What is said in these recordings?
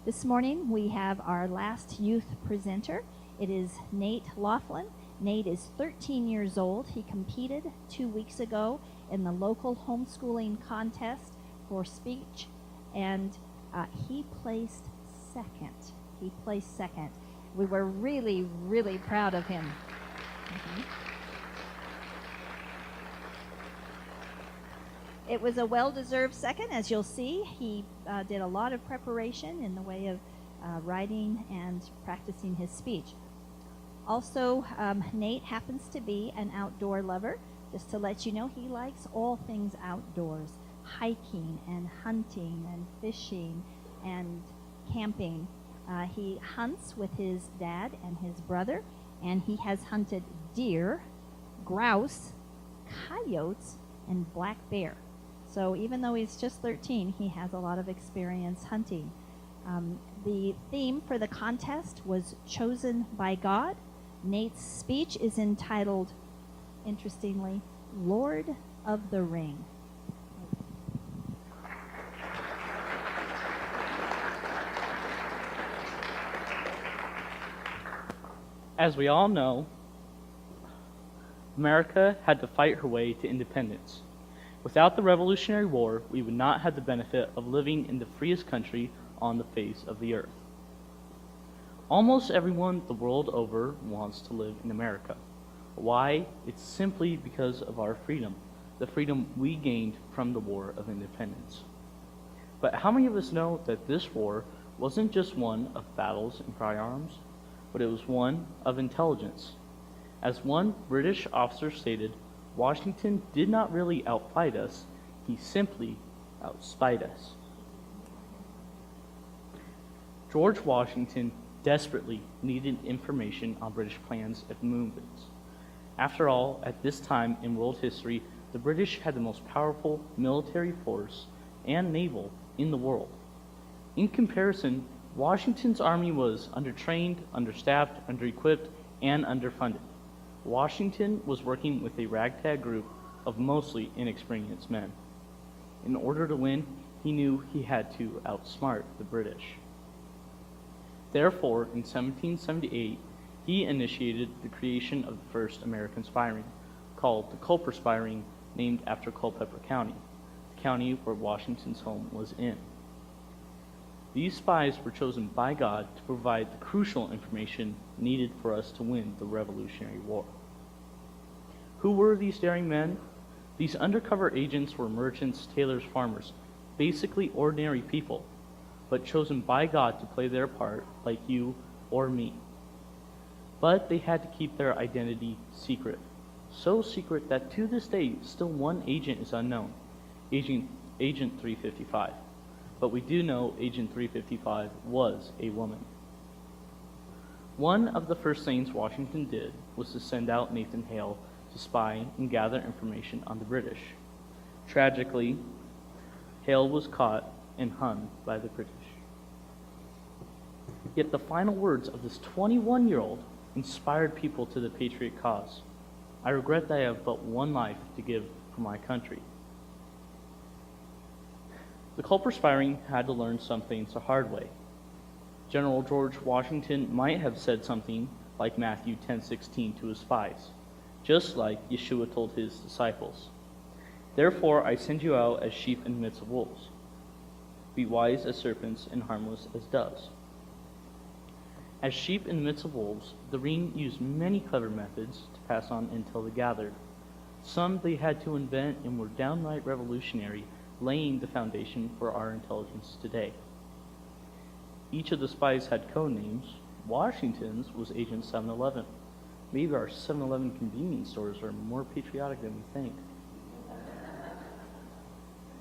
This morning we have our last youth presenter. It is Nate Laughlin. Nate is 13 years old. He competed 2 weeks ago in the local homeschooling contest for speech, and he placed second. We were really, really proud of him. It was a well-deserved second, as you'll see. He did a lot of preparation in the way of writing and practicing his speech. Also, Nate happens to be an outdoor lover. Just to let you know, he likes all things outdoors, hiking and hunting and fishing and camping. He hunts with his dad and his brother, and he has hunted deer, grouse, coyotes, and black bear. So even though he's just 13, he has a lot of experience hunting. The theme for the contest was Chosen by God. Nate's speech is entitled, interestingly, Lord of the Ring. As we all know, America had to fight her way to independence. Without the Revolutionary War, we would not have the benefit of living in the freest country on the face of the earth. Almost everyone the world over wants to live in America. Why? It's simply because of our freedom, the freedom we gained from the War of Independence. But how many of us know that this war wasn't just one of battles and firearms, but it was one of intelligence? As one British officer stated, Washington did not really outfight us, he simply outspied us. George Washington desperately needed information on British plans and movements. After all, at this time in world history, the British had the most powerful military force and naval in the world. In comparison, Washington's army was undertrained, understaffed, underequipped, and underfunded. Washington was working with a ragtag group of mostly inexperienced men. In order to win, he knew he had to outsmart the British. Therefore, in 1778, he initiated the creation of the first American spy ring, called the Culper Spy Ring, named after Culpeper County, the county where Washington's home was in. These spies were chosen by God to provide the crucial information needed for us to win the Revolutionary War. Who were these daring men? These undercover agents were merchants, tailors, farmers, basically ordinary people, but chosen by God to play their part like you or me. But they had to keep their identity secret, so secret that to this day still one agent is unknown, Agent 355. But we do know Agent 355 was a woman. One of the first things Washington did was to send out Nathan Hale to spy and gather information on the British. Tragically, Hale was caught and hung by the British. Yet the final words of this 21-year-old inspired people to the patriot cause. I regret that I have but one life to give for my country. The Culper Spy Ring had to learn some things the hard way. General George Washington might have said something like Matthew 10:16 to his spies, just like Yeshua told his disciples. Therefore I send you out as sheep in the midst of wolves. Be wise as serpents and harmless as doves. As sheep in the midst of wolves, the ring used many clever methods to pass on intel they gathered. Some they had to invent and were downright revolutionary, laying the foundation for our intelligence today. Each of the spies had code names. Washington's was Agent 711. Maybe our 7-Eleven convenience stores are more patriotic than we think.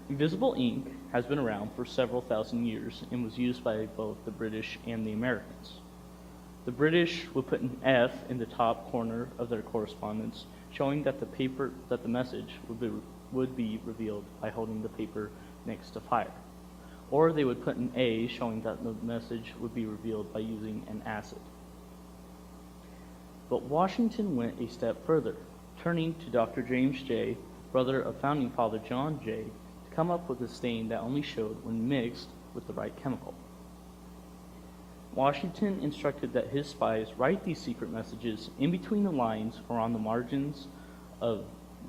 Invisible ink has been around for several thousand years and was used by both the British and the Americans. The British would put an F in the top corner of their correspondence, showing that the message would be revealed by holding the paper next to fire. Or they would put an A, showing that the message would be revealed by using an acid. But Washington went a step further, turning to Dr. James J., brother of founding father John J., to come up with a stain that only showed when mixed with the right chemical. Washington instructed that his spies write these secret messages in between the lines or on the margins of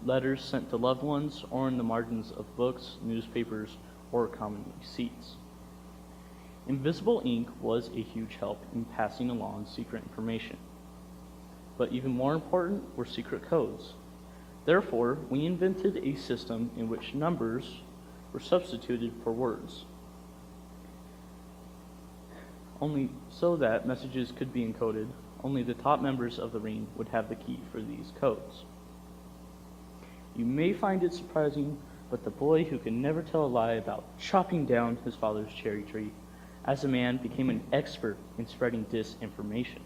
letters sent to loved ones or in the margins of books, newspapers, or common receipts. Invisible ink was a huge help in passing along secret information. But even more important were secret codes. Therefore, we invented a system in which numbers were substituted for words, only so that messages could be encoded. Only the top members of the ring would have the key for these codes. You may find it surprising, but the boy who could never tell a lie about chopping down his father's cherry tree, as a man became an expert in spreading disinformation.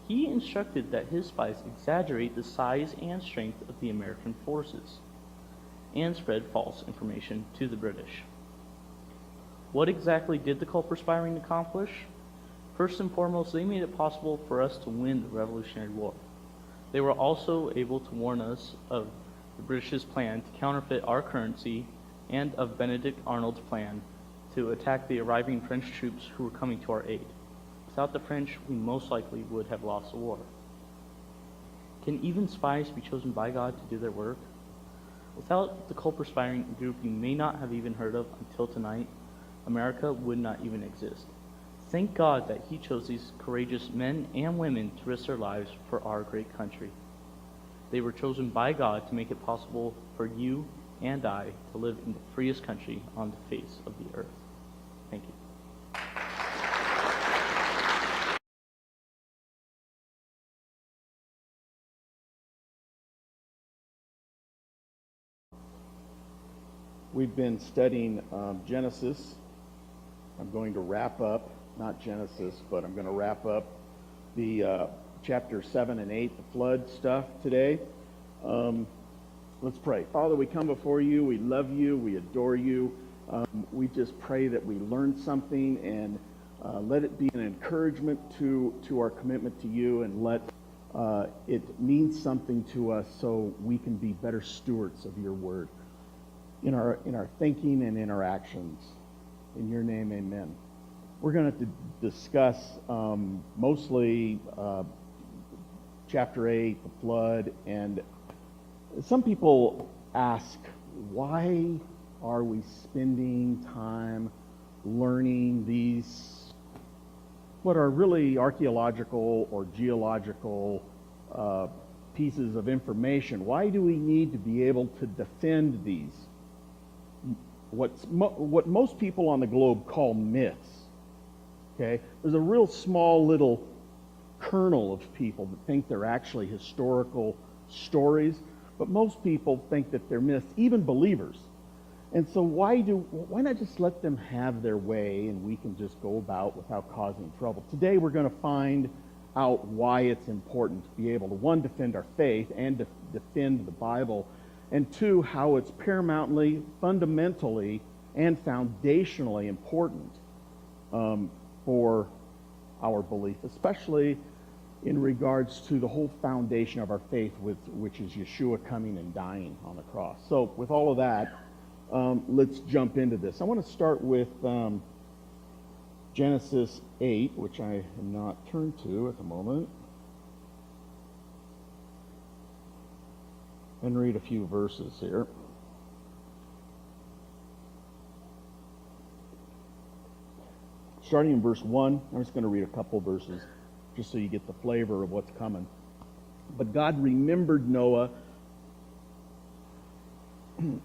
He instructed that his spies exaggerate the size and strength of the American forces and spread false information to the British. What exactly did the Culper Spy Ring accomplish? First and foremost, they made it possible for us to win the Revolutionary War. They were also able to warn us of the British's plan to counterfeit our currency and of Benedict Arnold's plan to attack the arriving French troops who were coming to our aid. Without the French, we most likely would have lost the war. Can even spies be chosen by God to do their work? Without the Culper Spy Ring group you may not have even heard of until tonight, America would not even exist. Thank God that He chose these courageous men and women to risk their lives for our great country. They were chosen by God to make it possible for you and I to live in the freest country on the face of the earth. Thank you. We've been studying Genesis. I'm going to wrap up, not Genesis, but I'm going to wrap up the chapter 7 and 8, the flood stuff today. Let's pray. Father, we come before you. We love you. We adore you. We just pray that we learn something, and let it be an encouragement to our commitment to you, and let it mean something to us so we can be better stewards of your word in our thinking and in our actions. In your name, amen. We're going to discuss mostly chapter 8, the flood, and some people ask, why are we spending time learning these, what are really archaeological or geological pieces of information? Why do we need to be able to defend these? What most people on the globe call myths. Okay? There's a real small little kernel of people that think they're actually historical stories, but most people think that they're myths, even believers. And so why not just let them have their way and we can just go about without causing trouble? Today we're going to find out why it's important to be able to, one, defend our faith and to defend the Bible, and two, how it's paramountly, fundamentally, and foundationally important for our belief, especially in regards to the whole foundation of our faith, which is Yeshua coming and dying on the cross. So with all of that, let's jump into this. I want to start with Genesis 8, which I am not turned to at the moment, and read a few verses here. Starting in verse 1, I'm just going to read a couple verses just so you get the flavor of what's coming. But God remembered Noah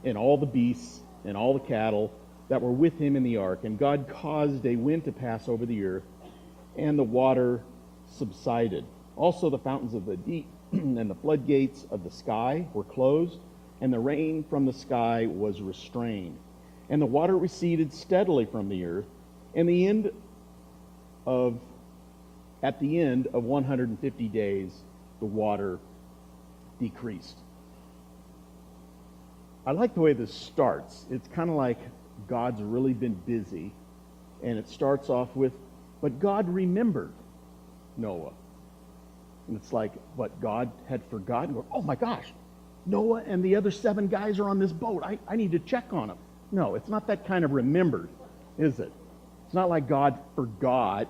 and all the beasts and all the cattle that were with him in the ark, and God caused a wind to pass over the earth, and the water subsided. Also the fountains of the deep and the floodgates of the sky were closed, and the rain from the sky was restrained. And the water receded steadily from the earth, and at the end of 150 days, the water decreased. I like the way this starts. It's kind of like God's really been busy, and it starts off with, but God remembered Noah. And it's like, what, God had forgotten? Oh my gosh, Noah and the other 7 guys are on this boat. I need to check on them. No, it's not that kind of remembered, is it? It's not like God forgot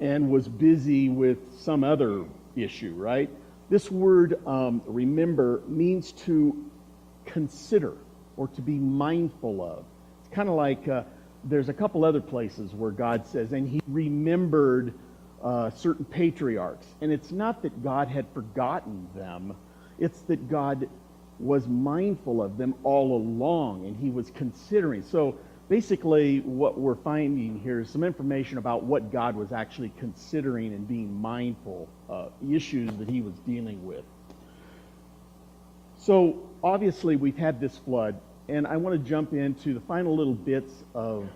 and was busy with some other issue, right? This word, remember, means to consider or to be mindful of. It's kind of like there's a couple other places where God says, and he remembered certain patriarchs. And it's not that God had forgotten them, it's that God was mindful of them all along, and he was considering. So basically what we're finding here is some information about what God was actually considering and being mindful of, issues that he was dealing with. So obviously we've had this flood, and I want to jump into the final little bits of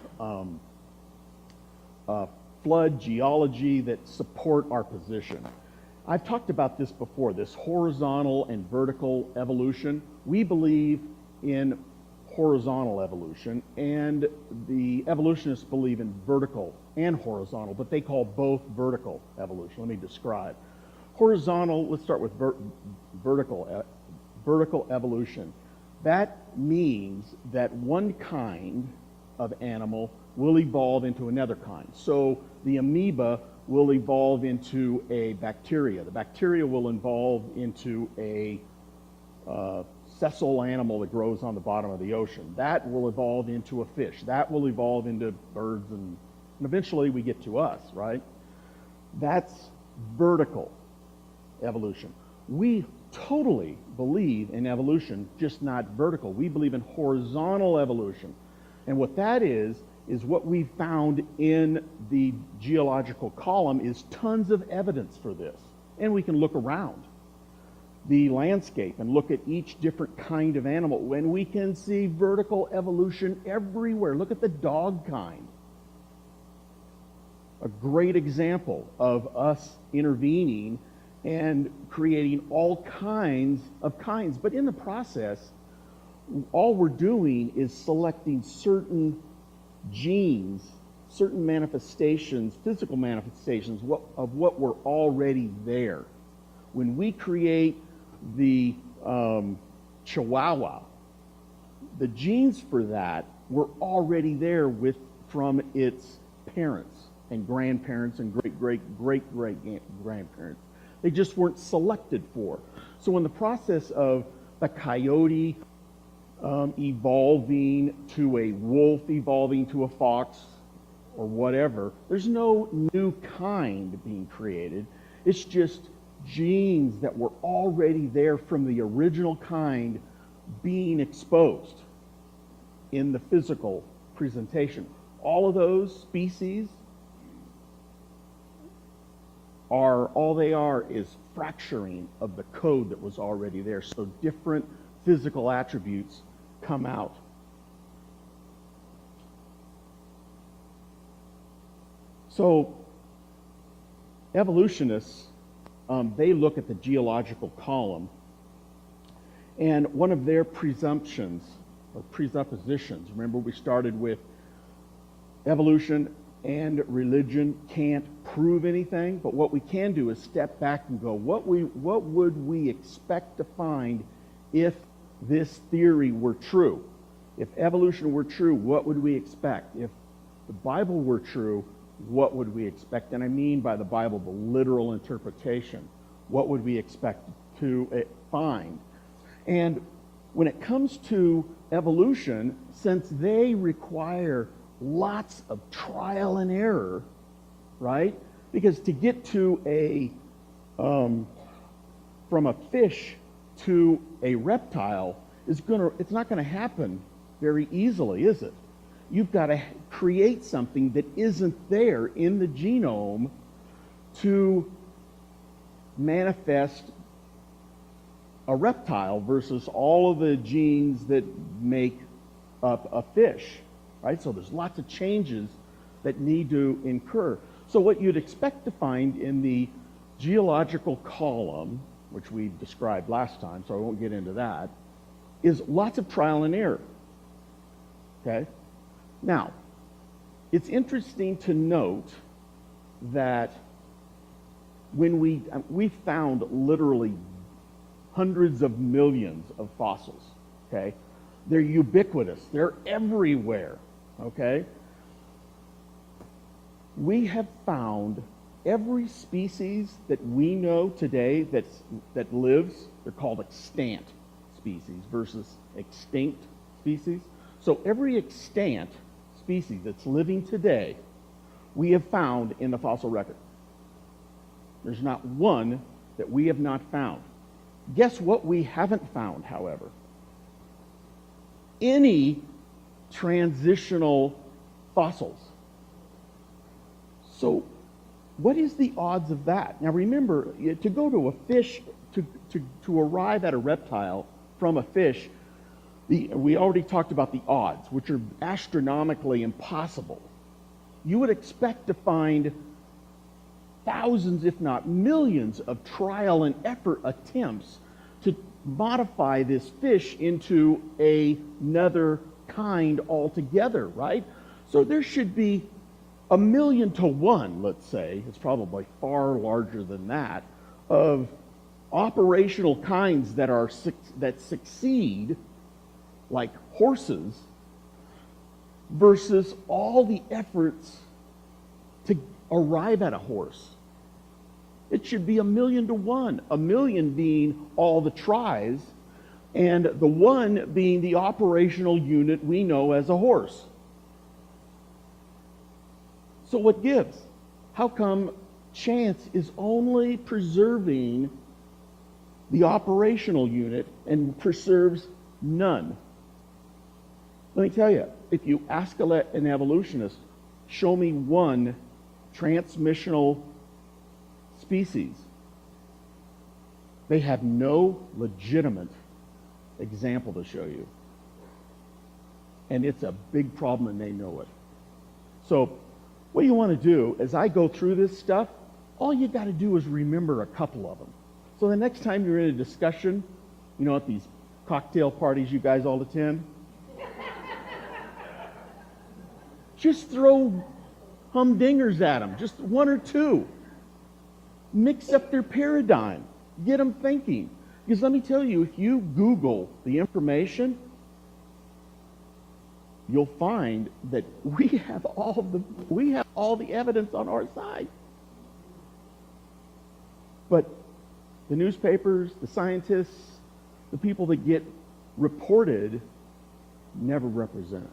flood geology that support our position. I've talked about this before, this horizontal and vertical evolution. We believe in horizontal evolution, and the evolutionists believe in vertical and horizontal, but they call both vertical evolution. Let me describe. Horizontal, let's start with vertical evolution. That means that one kind of animal will evolve into another kind. So the amoeba will evolve into a bacteria. The bacteria will evolve into a sessile animal that grows on the bottom of the ocean. That will evolve into a fish. That will evolve into birds, and eventually we get to us, right? That's vertical evolution. We totally believe in evolution, just not vertical. We believe in horizontal evolution. And what that is what we found in the geological column is tons of evidence for this. And we can look around the landscape and look at each different kind of animal, when we can see vertical evolution everywhere. Look at the dog kind. A great example of us intervening and creating all kinds of kinds. But in the process, all we're doing is selecting certain genes, certain manifestations, physical manifestations of what were already there. When we create the Chihuahua, the genes for that were already there from its parents and grandparents and great-great-great-grandparents. They just weren't selected for. So in the process of the coyote evolving to a wolf, evolving to a fox, or whatever, there's no new kind being created. It's just genes that were already there from the original kind being exposed in the physical presentation. All of those species is fracturing of the code that was already there. So different physical attributes come out. So evolutionists, they look at the geological column, and one of their presumptions or presuppositions, remember we started with evolution and religion can't prove anything, but what we can do is step back and go, what would we expect to find if this theory were true? If evolution were true, what would we expect? If the Bible were true, what would we expect? And I mean by the Bible, the literal interpretation. What would we expect to find? And when it comes to evolution, since they require lots of trial and error, right? Because to get to from a fish to a reptile it's not going to happen very easily, is it? You've got to create something that isn't there in the genome to manifest a reptile versus all of the genes that make up a fish, right? So there's lots of changes that need to incur. So what you'd expect to find in the geological column, which we described last time, so I won't get into that, is lots of trial and error. Okay? Now, it's interesting to note that when we found literally hundreds of millions of fossils, okay? They're ubiquitous. They're everywhere, okay? We have found every species that we know today that lives, they're called extant species versus extinct species. So every extant species that's living today, we have found in the fossil record. There's not one that we have not found. Guess what we haven't found, however? Any transitional fossils. So what is the odds of that? Now remember, to go to a fish, to arrive at a reptile from a fish, we already talked about the odds, which are astronomically impossible. You would expect to find thousands, if not millions, of trial and effort attempts to modify this fish into another kind altogether, right? So there should be 1,000,000 to 1, let's say, it's probably far larger than that, of operational kinds that succeed, like horses, versus all the efforts to arrive at a horse. It should be 1,000,000 to 1, 1,000,000 being all the tries, and the 1 being the operational unit we know as a horse. So what gives? How come chance is only preserving the operational unit and preserves none? Let me tell you, if you ask an evolutionist, show me one transmissional species, they have no legitimate example to show you. And it's a big problem and they know it. So what you want to do, as I go through this stuff, all you got to do is remember a couple of them. So the next time you're in a discussion, at these cocktail parties you guys all attend, just throw humdingers at them, just 1 or 2. Mix up their paradigm. Get them thinking. Because let me tell you, if you Google the information, you'll find that we have all the evidence on our side. But the newspapers, the scientists, the people that get reported never represent it.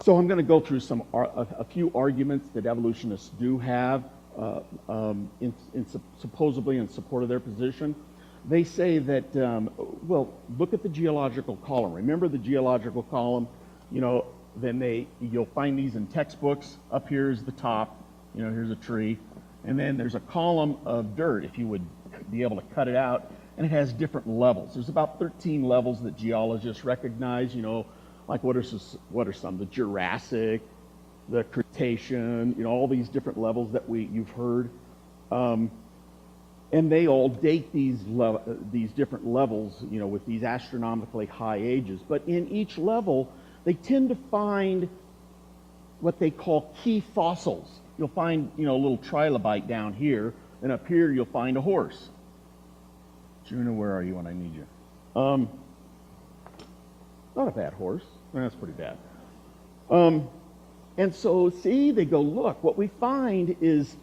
So I'm going to go through a few arguments that evolutionists do have supposedly in support of their position. They say that, look at the geological column. Remember the geological column? Then you'll find these in textbooks. Up here is the top. Here's a tree. And then there's a column of dirt, if you would be able to cut it out. And it has different levels. There's about 13 levels that geologists recognize, like what are some? The Jurassic, the Cretaceous, all these different levels that you've heard. And they all date these different levels, with these astronomically high ages. But in each level, they tend to find what they call key fossils. You'll find, a little trilobite down here, and up here you'll find a horse. Juno, where are you when I need you? Not a bad horse. That's pretty bad. And so, see, they go, look, what we find is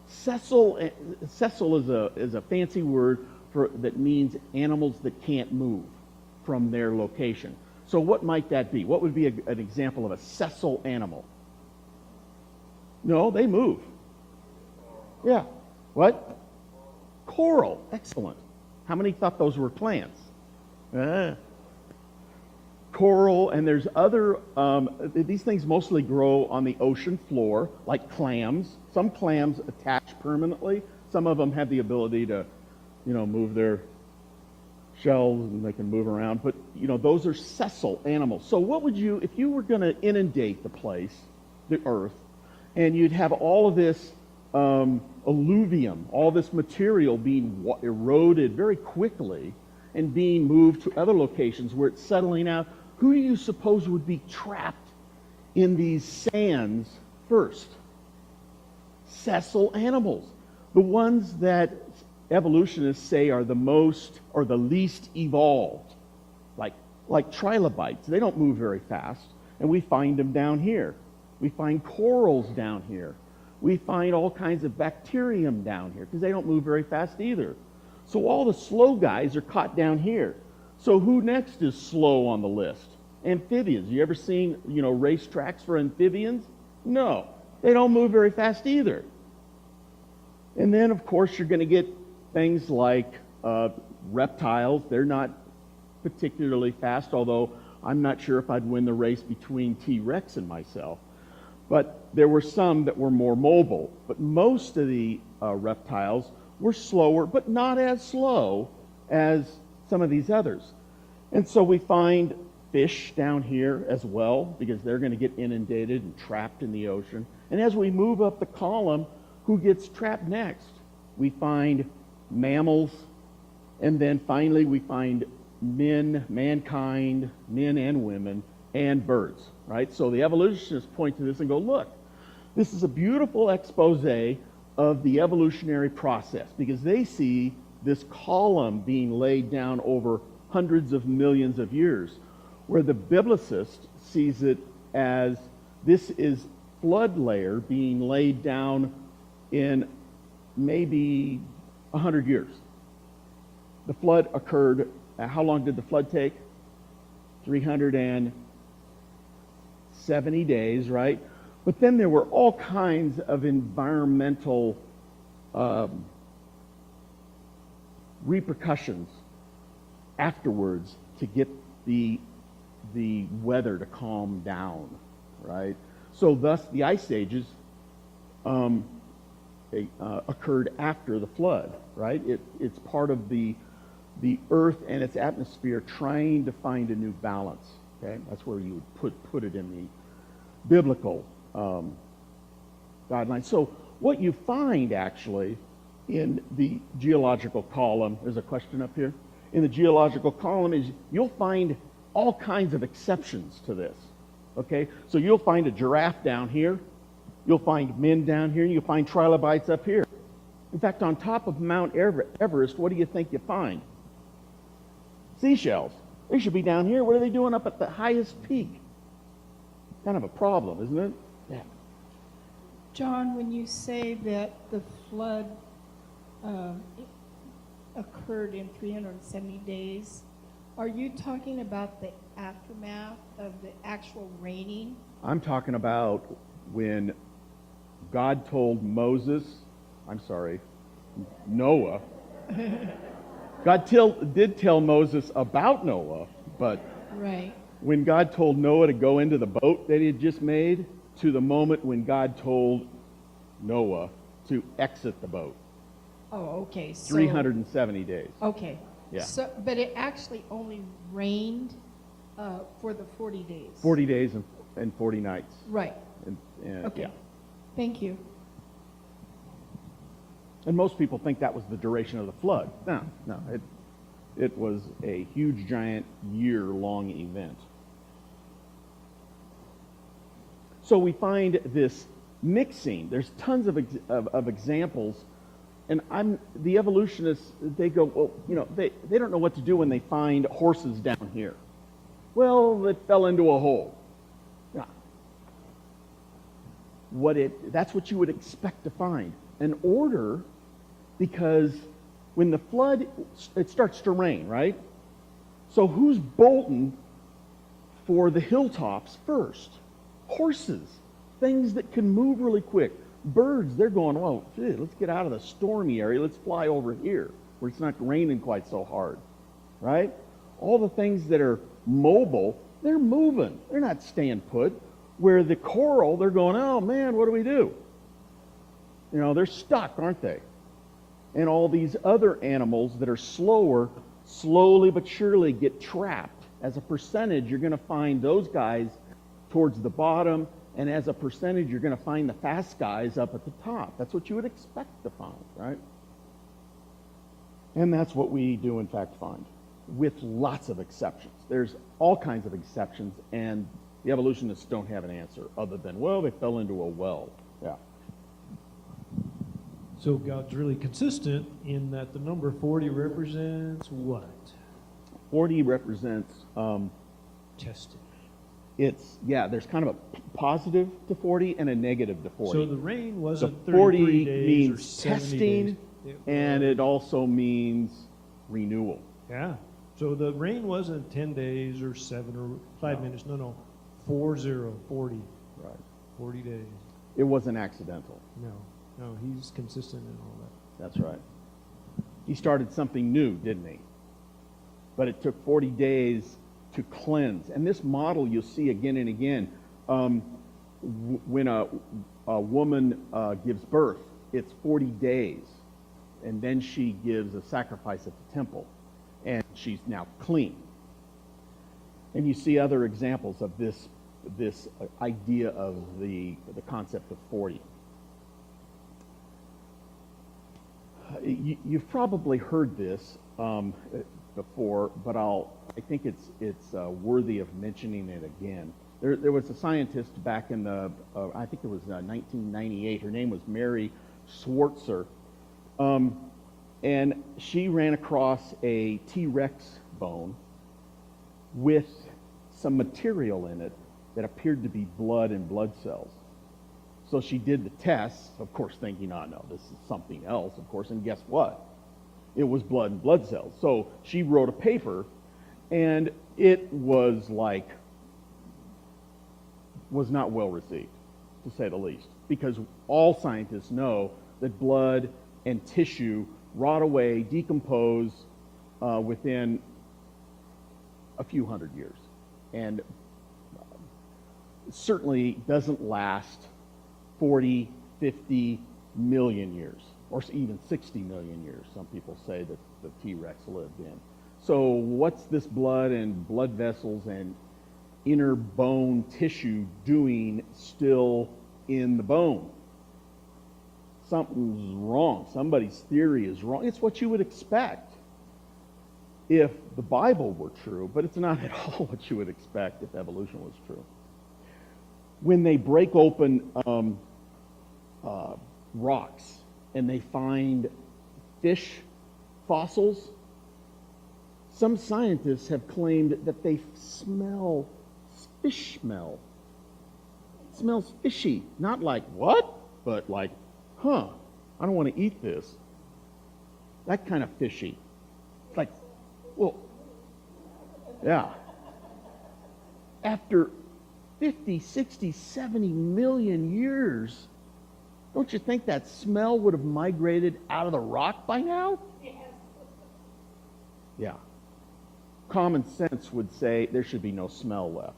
sessile. Sessile is a fancy word that means animals that can't move from their location. So what might that be? What would be an example of a sessile animal? No, they move. Yeah. What? Coral. Excellent. How many thought those were plants? Coral, and there's other, these things mostly grow on the ocean floor, like clams. Some clams attach permanently. Some of them have the ability to, move their shells and they can move around. But, those are sessile animals. So what would you, if you were going to inundate the place, the earth, and you'd have all of this alluvium, all this material being eroded very quickly and being moved to other locations where it's settling out, who do you suppose would be trapped in these sands first? Sessile animals. The ones that evolutionists say are the most or the least evolved. like trilobites. They don't move very fast, and we find them down here. We find corals down here. We find all kinds of bacterium down here because they don't move very fast either. So all the slow guys are caught down here. So who next is slow on the list? Amphibians. You ever seen, race tracks for amphibians? No, they don't move very fast either. And then, of course, you're going to get things like reptiles. They're not particularly fast, although I'm not sure if I'd win the race between T-Rex and myself. But there were some that were more mobile. But most of the reptiles were slower, but not as slow as some of these others. And so we find fish down here as well, because they're going to get inundated and trapped in the ocean. And as we move up the column, who gets trapped next? We find mammals, and then finally we find mankind, men and women, and birds, right? So the evolutionists point to this and go, look, this is a beautiful expose of the evolutionary process, because they see this column being laid down over hundreds of millions of years, where the biblicist sees it as this is flood layer being laid down in maybe 100 years. The flood occurred, how long did the flood take? 370 days, right? But then there were all kinds of environmental repercussions afterwards to get the weather to calm down, right? So thus the ice ages occurred after the flood, right? It's part of the earth and its atmosphere trying to find a new balance, okay? That's where you would put it in the biblical guidelines. So what you find actually in the geological column, there's a question up here, in the geological column is you'll find all kinds of exceptions to this, okay? So you'll find a giraffe down here, you'll find men down here, and you'll find trilobites up here. In fact, on top of Mount Everest, what do you think you find? Seashells. They should be down here. What are they doing up at the highest peak? Kind of a problem, isn't it? Yeah. John, when you say that the flood occurred in 370 days, are you talking about the aftermath of the actual raining? I'm talking about when God told Noah. God did tell Moses about Noah, but right. When God told Noah to go into the boat that he had just made, to the moment when God told Noah to exit the boat. Oh, okay. So, 370 days. Okay. Yeah. So, but it actually only rained for the 40 days. 40 days and 40 nights. Right. And, Okay. Yeah. Thank you. And most people think that was the duration of the flood. No. It was a huge, giant, year-long event. So we find this mixing. There's tons of examples. And the evolutionists, they go, well, they don't know what to do when they find horses down here. Well, it fell into a hole. Yeah. That's what you would expect to find. An order, because when the flood, it starts to rain, right? So who's bolting for the hilltops first? Horses, things that can move really quick. Birds, they're going, well, gee, let's get out of the stormy area. Let's fly over here where it's not raining quite so hard, right? All the things that are mobile, they're moving. They're not staying put. Where the coral, they're going, oh, man, what do we do? They're stuck, aren't they? And all these other animals that are slower, slowly but surely get trapped. As a percentage, you're going to find those guys towards the bottom, and as a percentage, you're going to find the fast guys up at the top. That's what you would expect to find, right? And that's what we do, in fact, find, with lots of exceptions. There's all kinds of exceptions, and the evolutionists don't have an answer other than, well, they fell into a well. Yeah. So God's really consistent in that the number 40 represents what? 40 represents, Tested. there's kind of a positive to 40 and a negative to 40. So the rain The wasn't 40 33 days or means 70 testing, days. and it also means renewal. Yeah. So the rain wasn't 10 days or 7 or 5 minutes. No. 40. Right. 40 days. It wasn't accidental. No, he's consistent in all that. That's right. He started something new, didn't he? But it took 40 days to cleanse. And this model you'll see again and again. When a woman gives birth, it's 40 days. And then she gives a sacrifice at the temple. And she's now clean. And you see other examples of this idea of the concept of 40. You've probably heard this before, but I think it's worthy of mentioning it again. There was a scientist back in I think it was 1998. Her name was Mary Schwarzer, and she ran across a T-Rex bone with some material in it that appeared to be blood and blood cells. So she did the tests, of course thinking, oh no, this is something else, of course, and guess what? It was blood and blood cells. So she wrote a paper, and it was not well received, to say the least, because all scientists know that blood and tissue rot away, decompose within a few hundred years, and certainly doesn't last 40, 50 million years, or even 60 million years. Some people say that the T-Rex lived in. So what's this blood and blood vessels and inner bone tissue doing still in the bone? Something's wrong. Somebody's theory is wrong. It's what you would expect if the Bible were true, but it's not at all what you would expect if evolution was true. When they break open rocks and they find fish fossils, some scientists have claimed that they smell fish smell. It smells fishy. Not like, what? But like, I don't want to eat this. That kind of fishy. It's like, well, yeah. After 50, 60, 70 million years, don't you think that smell would have migrated out of the rock by now? Yes. Yeah. Common sense would say there should be no smell left.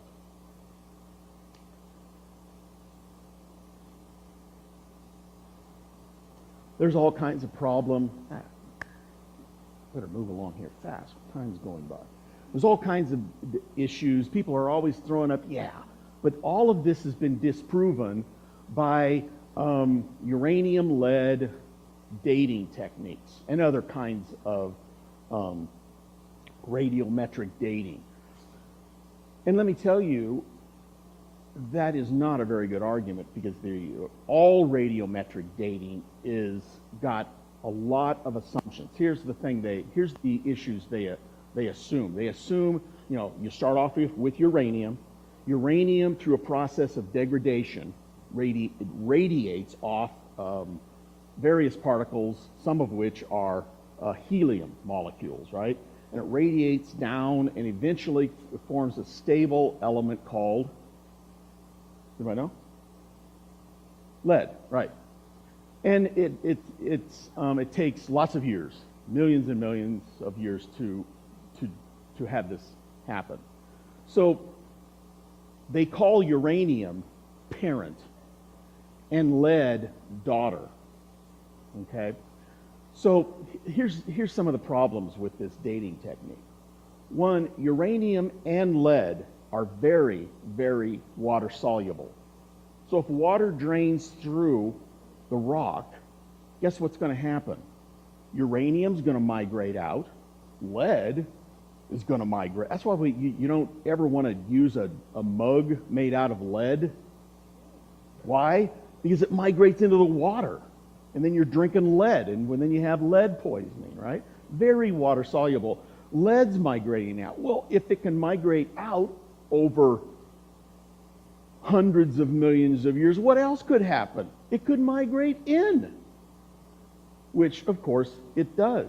There's all kinds of problems. Better move along here fast. Time's going by. There's all kinds of issues. People are always throwing up, but all of this has been disproven by uranium-lead dating techniques and other kinds of radiometric dating. And let me tell you, that is not a very good argument, because all radiometric dating is got a lot of assumptions. Here's the issues they assume. They assume, you start off with uranium. Uranium, through a process of degradation, radiates off various particles, some of which are helium molecules, right? And it radiates down and eventually forms a stable element called, anybody know? Lead, right? And it takes lots of years, millions and millions of years to have this happen. So they call uranium parent and lead daughter. Okay? So here's some of the problems with this dating technique. One, uranium and lead are very, very water soluble. So if water drains through the rock, guess what's going to happen? Uranium's going to migrate out. Lead is going to migrate. That's why you don't ever want to use a mug made out of lead. Why? Because it migrates into the water, and then you're drinking lead, and then you have lead poisoning, right? Very water soluble. lead's migrating out. Well, if it can migrate out over hundreds of millions of years, what else could happen? It could migrate in, which, of course, it does.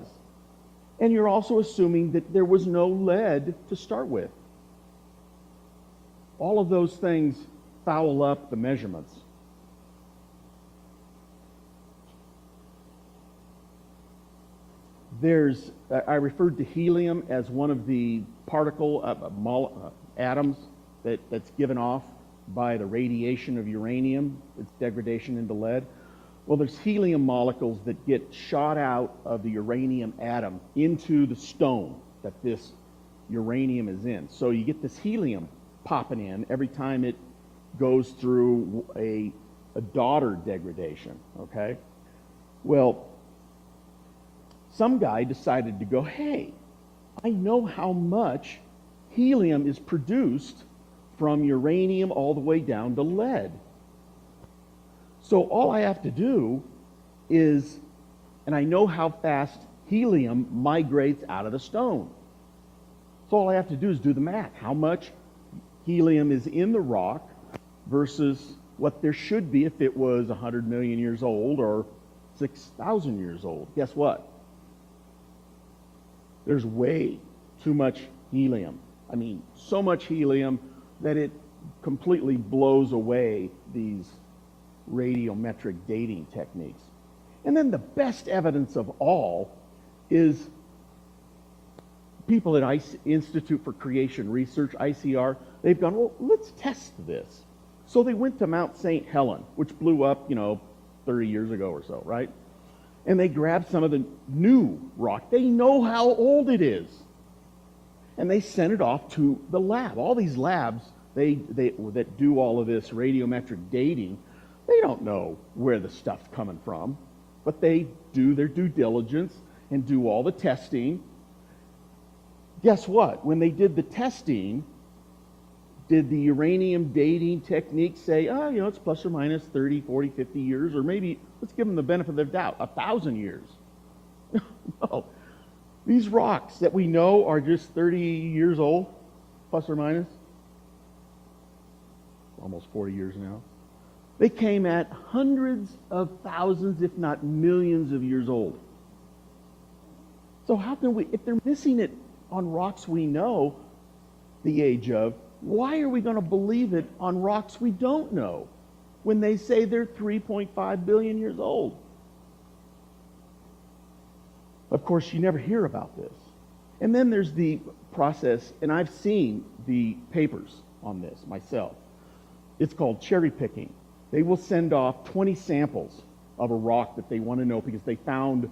And you're also assuming that there was no lead to start with. All of those things foul up the measurements. I referred to helium as one of the atoms that's given off by the radiation of uranium, its degradation into lead. Well, there's helium molecules that get shot out of the uranium atom into the stone that this uranium is in. So you get this helium popping in every time it goes through a daughter degradation, okay? Well, some guy decided to go, hey, I know how much helium is produced from uranium all the way down to lead. So all I have to do is, and I know how fast helium migrates out of the stone. So all I have to do is do the math. How much helium is in the rock versus what there should be if it was 100 million years old or 6,000 years old. Guess what? There's way too much helium. I mean, so much helium that it completely blows away these radiometric dating techniques. And then the best evidence of all is people at Institute for Creation Research, ICR, they've gone, well, let's test this. So they went to Mount St. Helens, which blew up, 30 years ago or so, right? And they grabbed some of the new rock. They know how old it is. And they sent it off to the lab. All these labs that do all of this radiometric dating, they don't know where the stuff's coming from, but they do their due diligence and do all the testing. Guess what? When they did the testing, did the uranium dating technique say, it's plus or minus 30, 40, 50 years, or maybe, let's give them the benefit of the doubt, 1,000 years? No. These rocks that we know are just 30 years old, plus or minus, almost 40 years now, they came at hundreds of thousands, if not millions of years old. So how can we, if they're missing it on rocks we know the age of, why are we going to believe it on rocks we don't know when they say they're 3.5 billion years old? Of course, you never hear about this. And then there's the process, and I've seen the papers on this myself. It's called cherry picking. They will send off 20 samples of a rock that they want to know because they found,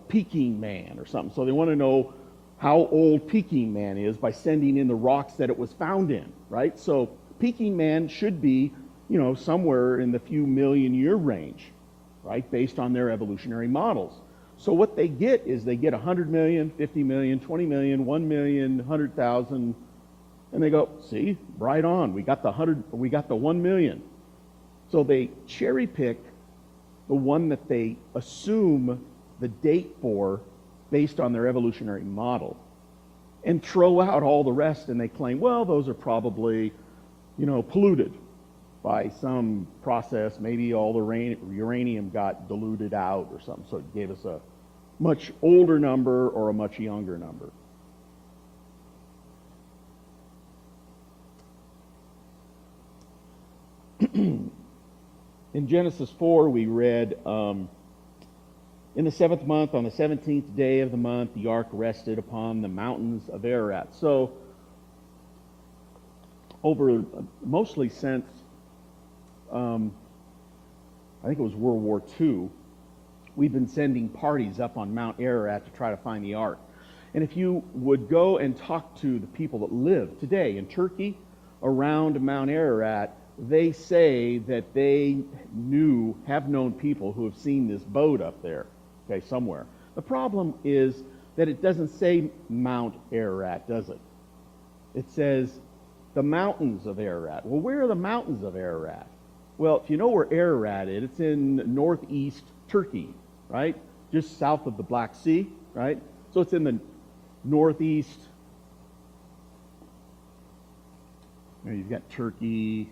Peking Man or something. So they want to know how old Peking Man is by sending in the rocks that it was found in, right? So Peking Man should be, somewhere in the few million year range, right, based on their evolutionary models. So what they get is they get 100 million, 50 million, 20 million, 1 million, 100,000, and they go, see, right on, we got the 1 million. So they cherry pick the one that they assume the date for based on their evolutionary model and throw out all the rest, and they claim, well, those are probably, polluted by some process. Maybe all the uranium got diluted out or something, so it gave us a much older number or a much younger number. In Genesis 4, we read, in the 7th month, on the 17th day of the month, the ark rested upon the mountains of Ararat. So, mostly since, I think it was World War II, we've been sending parties up on Mount Ararat to try to find the ark. And if you would go and talk to the people that live today in Turkey around Mount Ararat, they say that they have known people who have seen this boat up there, okay, somewhere. The problem is that it doesn't say Mount Ararat, does it? It says the mountains of Ararat. Well, where are the mountains of Ararat? Well, if you know where Ararat is, it's in northeast Turkey, right? Just south of the Black Sea, right? So it's in the northeast. You've got Turkey,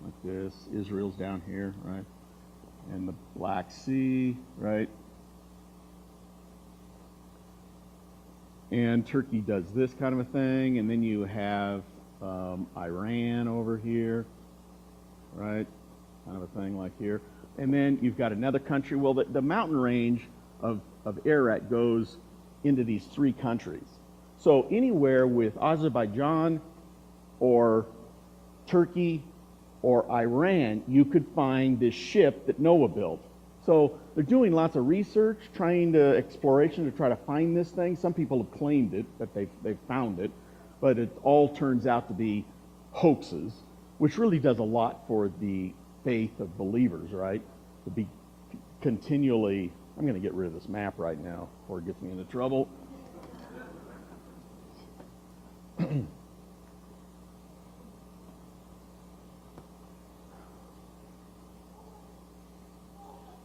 like this. Israel's down here, right? And the Black Sea, right? And Turkey does this kind of a thing, and then you have Iran over here, right? Kind of a thing like here. And then you've got another country. Well, the mountain range of Ararat goes into these three countries. So anywhere with Azerbaijan or Turkey or Iran, you could find this ship that Noah built. So they're doing lots of research, exploration to try to find this thing. Some people have claimed it, that they've found it, but it all turns out to be hoaxes, which really does a lot for the faith of believers, right? To be continually, I'm going to get rid of this map right now before it gets me into trouble.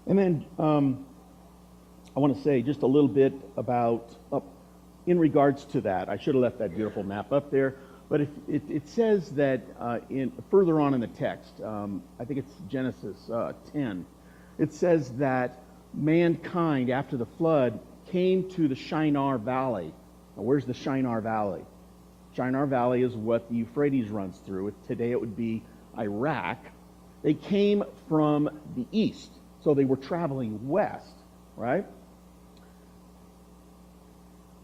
And then I want to say just a little bit about, in regards to that, I should have left that beautiful map up there, but it says that further on in the text, I think it's Genesis 10, it says that mankind after the flood came to the Shinar Valley. Now where's the Shinar Valley? Shinar Valley is what the Euphrates runs through. Today it would be Iraq. They came from the east. So they were traveling west, right?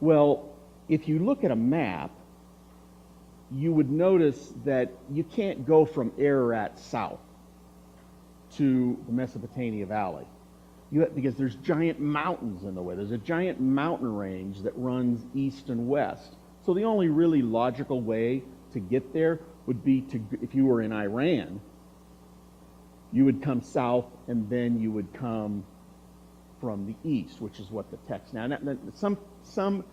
Well, if you look at a map, you would notice that you can't go from Ararat south to the Mesopotamia Valley because there's giant mountains in the way. There's a giant mountain range that runs east and west. So the only really logical way to get there would be if you were in Iran, you would come south, and then you would come from the east, which is what the text. Now, some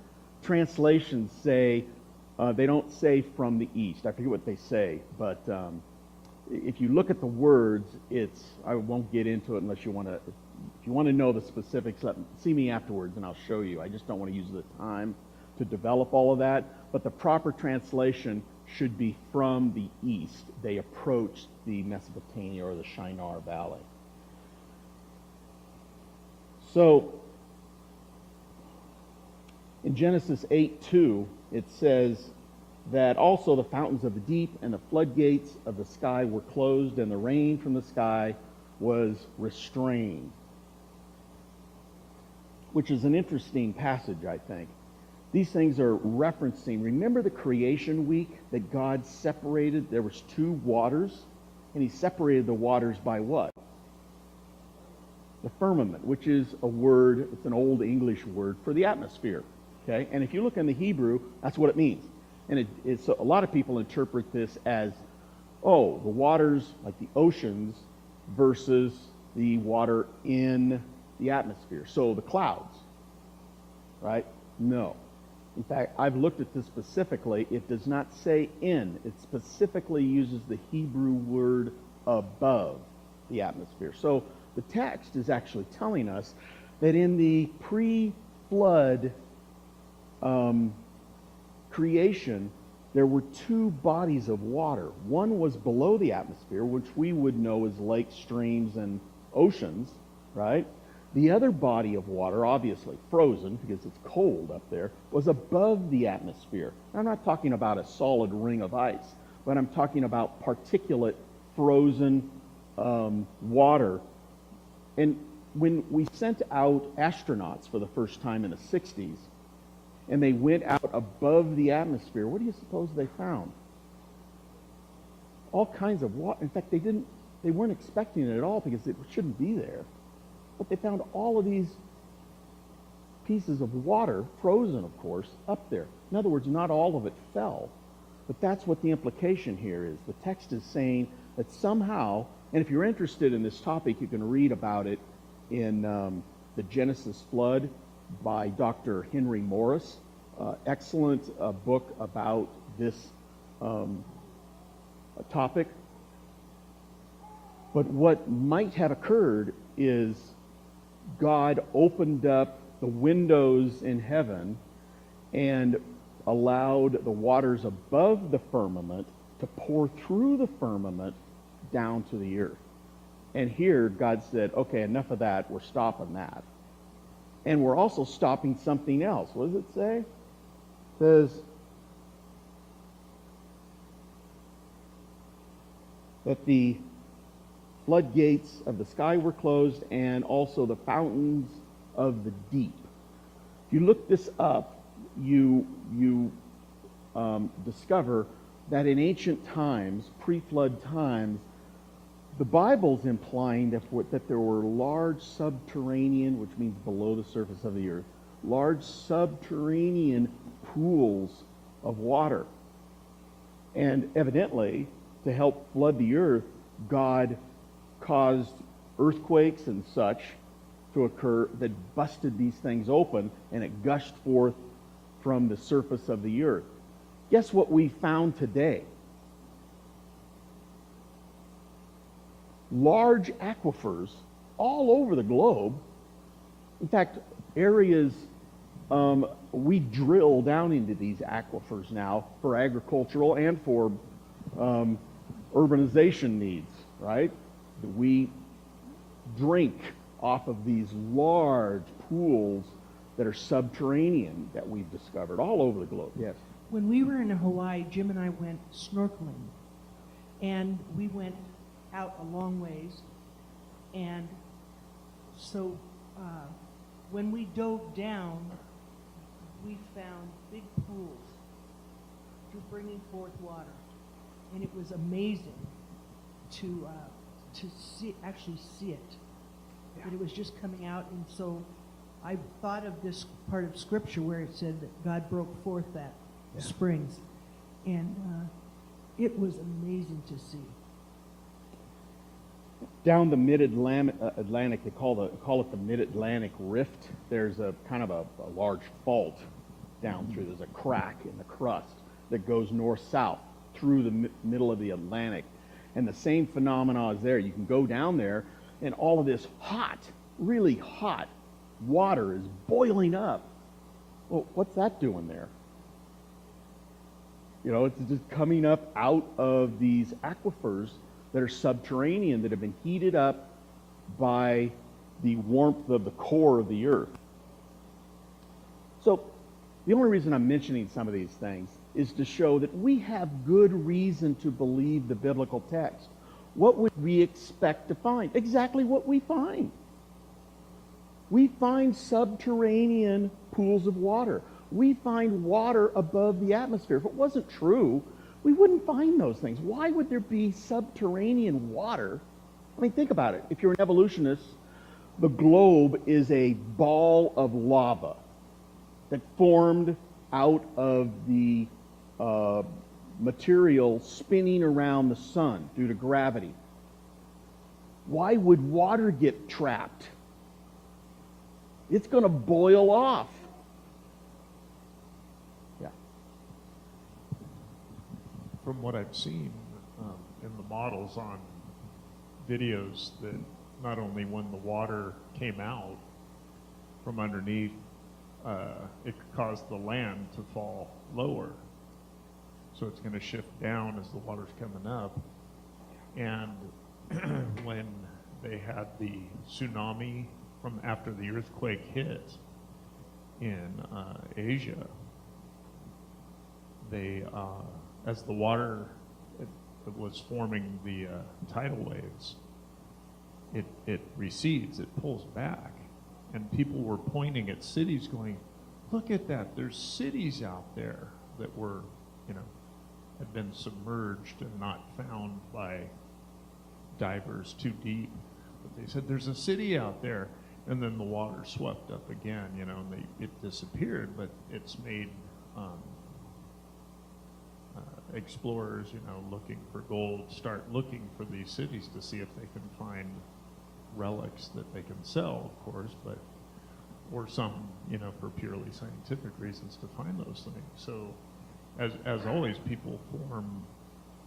translations say, they don't say from the east. I forget what they say, but if you look at the words, I won't get into it unless you want to. If you want to know the specifics, see me afterwards, and I'll show you. I just don't want to use the time to develop all of that. But the proper translation should be from the east. They approached the Mesopotamia or the Shinar Valley. So, in Genesis 8:2, it says that also the fountains of the deep and the floodgates of the sky were closed, and the rain from the sky was restrained. Which is an interesting passage, I think. These things are referencing, remember the creation week that God separated? There was two waters, and he separated the waters by what? The firmament, which is a word, it's an old English word for the atmosphere. Okay? And if you look in the Hebrew, that's what it means. And it's a lot of people interpret this as, the waters, like the oceans, versus the water in the atmosphere. So the clouds, right? No. In fact, I've looked at this specifically. It does not say in. It specifically uses the Hebrew word above the atmosphere. So the text is actually telling us that in the pre-flood creation, there were two bodies of water. One was below the atmosphere, which we would know as lakes, streams, and oceans, right? The other body of water, obviously frozen because it's cold up there, was above the atmosphere. I'm not talking about a solid ring of ice, but I'm talking about particulate frozen water. And when we sent out astronauts for the first time in the 60s, and they went out above the atmosphere, what do you suppose they found? All kinds of water. In fact, they weren't expecting it at all because it shouldn't be there. But they found all of these pieces of water, frozen of course, up there. In other words, not all of it fell. But that's what the implication here is. The text is saying that somehow, and if you're interested in this topic, you can read about it in the Genesis Flood by Dr. Henry Morris. Excellent book about this topic. But what might have occurred is God opened up the windows in heaven and allowed the waters above the firmament to pour through the firmament down to the earth. And here God said, okay, enough of that. We're stopping that. And we're also stopping something else. What does it say? It says that the floodgates of the sky were closed and also the fountains of the deep. If you look this up, you discover that in ancient times, pre-flood times, the Bible's implying that there were large subterranean, which means below the surface of the earth, large subterranean pools of water. And evidently, to help flood the earth, God caused earthquakes and such to occur that busted these things open, and it gushed forth from the surface of the earth. Guess what we found today? Large aquifers all over the globe. In fact, areas, we drill down into these aquifers now for agricultural and for urbanization needs, right? We drink off of these large pools that are subterranean that we've discovered all over the globe. Yes. When we were in Hawaii, Jim and I went snorkeling, and we went out a long ways, and so when we dove down, we found big pools to bringing forth water, and it was amazing to actually see it. But it was just coming out, and so I thought of this part of Scripture where it said that God broke forth that springs, and it was amazing to see. Down the Mid-Atlantic, they call it the Mid-Atlantic Rift. There's a kind of a large fault down through. There's a crack in the crust that goes north-south through the middle of the Atlantic. And the same phenomena is there. You can go down there, and all of this hot, really hot water is boiling up. Well, what's that doing there? You know, it's just coming up out of these aquifers that are subterranean, that have been heated up by the warmth of the core of the earth. So the only reason I'm mentioning some of these things is to show that we have good reason to believe the biblical text. What would we expect to find? Exactly what we find. We find subterranean pools of water. We find water above the atmosphere. If it wasn't true, we wouldn't find those things. Why would there be subterranean water? I mean, think about it. If you're an evolutionist, the globe is a ball of lava that formed out of the material spinning around the sun due to gravity. Why would water get trapped? It's going to boil off. Yeah. From what I've seen in the models on videos, that not only when the water came out from underneath, it caused the land to fall lower. So it's going to shift down as the water's coming up. And when they had the tsunami from after the earthquake hit in Asia, they, as the water it was forming the tidal waves, it recedes, it pulls back. And people were pointing at cities going, look at that, there's cities out there that were, had been submerged and not found by divers too deep. But they said, there's a city out there. And then the water swept up again, and it disappeared, but it's made explorers, looking for gold, start looking for these cities to see if they can find relics that they can sell, of course, but or some, for purely scientific reasons to find those things. So, as always, people form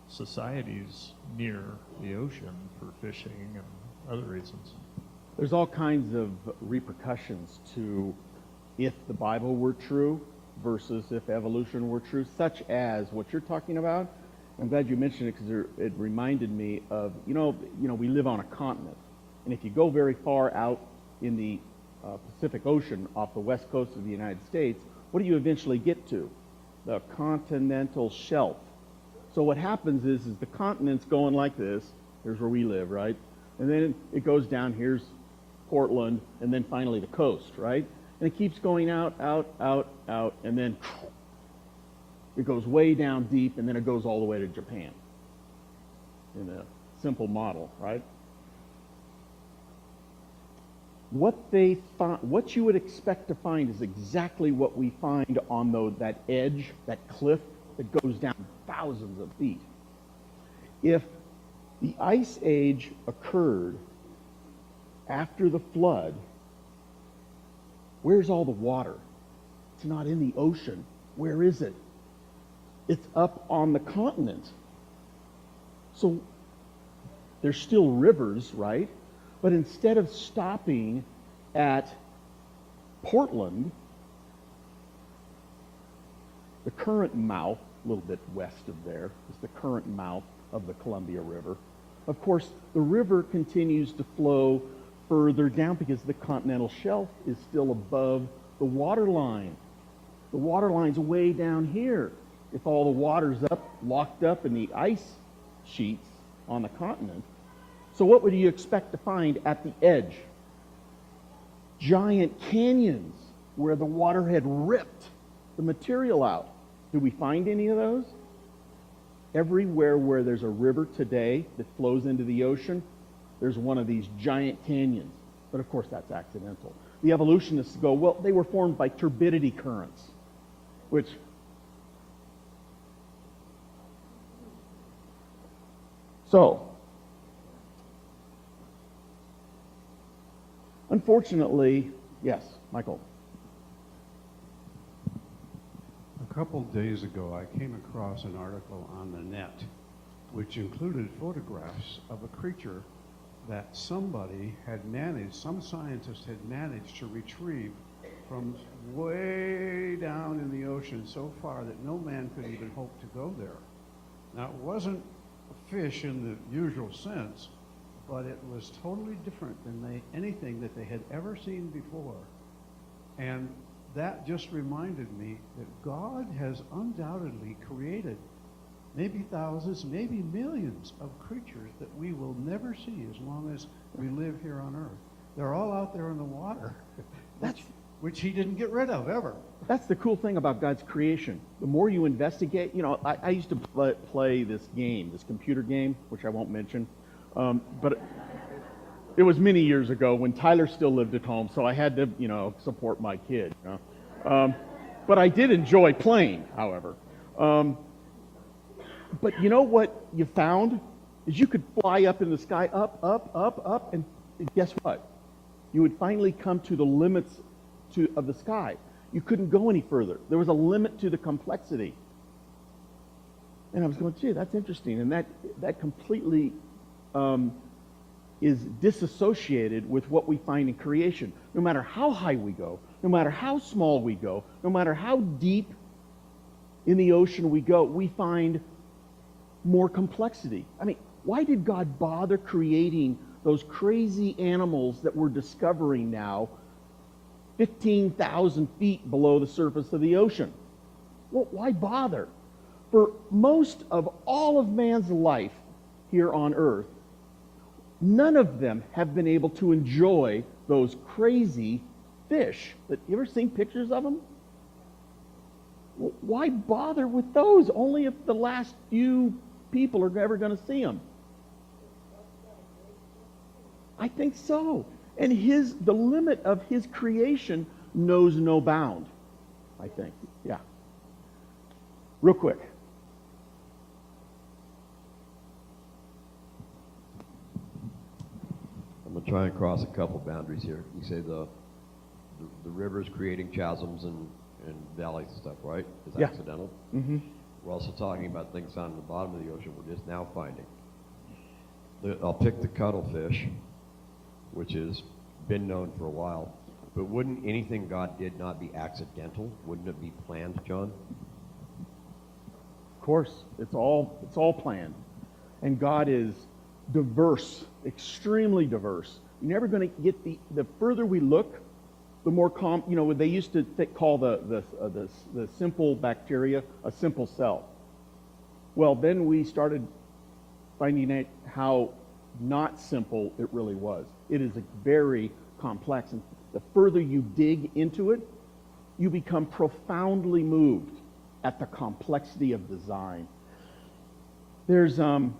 societies near the ocean for fishing and other reasons. There's all kinds of repercussions to, if the Bible were true, versus if evolution were true, such as what you're talking about. I'm glad you mentioned it because it reminded me of, we live on a continent. And if you go very far out in the Pacific Ocean off the west coast of the United States, what do you eventually get to? The Continental Shelf. So what happens is the continent's going like this. Here's where we live, right? And then it goes down, here's Portland, and then finally the coast, right? And it keeps going out, and then it goes way down deep, and then it goes all the way to Japan in a simple model, right? What you would expect to find is exactly what we find on that edge, that cliff that goes down thousands of feet. If the Ice Age occurred after the flood, where's all the water? It's not in the ocean. Where is it? It's up on the continent. So there's still rivers, right? But instead of stopping at Portland, the current mouth, a little bit west of there, is the current mouth of the Columbia River. Of course, the river continues to flow further down because the continental shelf is still above the water line. The water line's way down here. If all the water's locked up in the ice sheets on the continent, so what would you expect to find at the edge? Giant canyons where the water had ripped the material out. Do we find any of those? Everywhere where there's a river today that flows into the ocean, there's one of these giant canyons. But of course that's accidental. The evolutionists go, well, they were formed by turbidity currents, which unfortunately, yes, Michael. A couple days ago, I came across an article on the net which included photographs of a creature that some scientist had managed to retrieve from way down in the ocean so far that no man could even hope to go there. Now, it wasn't a fish in the usual sense, but it was totally different than anything that they had ever seen before. And that just reminded me that God has undoubtedly created maybe thousands, maybe millions of creatures that we will never see as long as we live here on earth. They're all out there in the water, which he didn't get rid of ever. That's the cool thing about God's creation. The more you investigate, I used to play this game, this computer game, which I won't mention, but it was many years ago when Tyler still lived at home, so I had to, support my kid. But I did enjoy playing, however. But you know what you found? Is you could fly up in the sky, up, and guess what? You would finally come to the limits of the sky. You couldn't go any further. There was a limit to the complexity. And I was going, gee, that's interesting. And that completely is disassociated with what we find in creation. No matter how high we go, no matter how small we go, no matter how deep in the ocean we go, we find more complexity. I mean, why did God bother creating those crazy animals that we're discovering now 15,000 feet below the surface of the ocean? Well, why bother? For most of all of man's life here on earth, none of them have been able to enjoy those crazy fish. You ever seen pictures of them? Well, why bother with those? Only if the last few people are ever going to see them. I think so. And the limit of his creation knows no bound, I think. Yeah. Real quick. I'm going to try and cross a couple boundaries here. You say the river's creating chasms and valleys and stuff, right? It's accidental. Mm-hmm. We're also talking about things on the bottom of the ocean we're just now finding. I'll pick the cuttlefish, which has been known for a while. But wouldn't anything God did not be accidental? Wouldn't it be planned, John? Of course, it's all planned. And God is diverse, extremely diverse. You're never going to get the further we look, the more they used to call the simple bacteria a simple cell. Well, then we started finding out how not simple it really was. It is a very complex, and the further you dig into it, you become profoundly moved at the complexity of design. There's a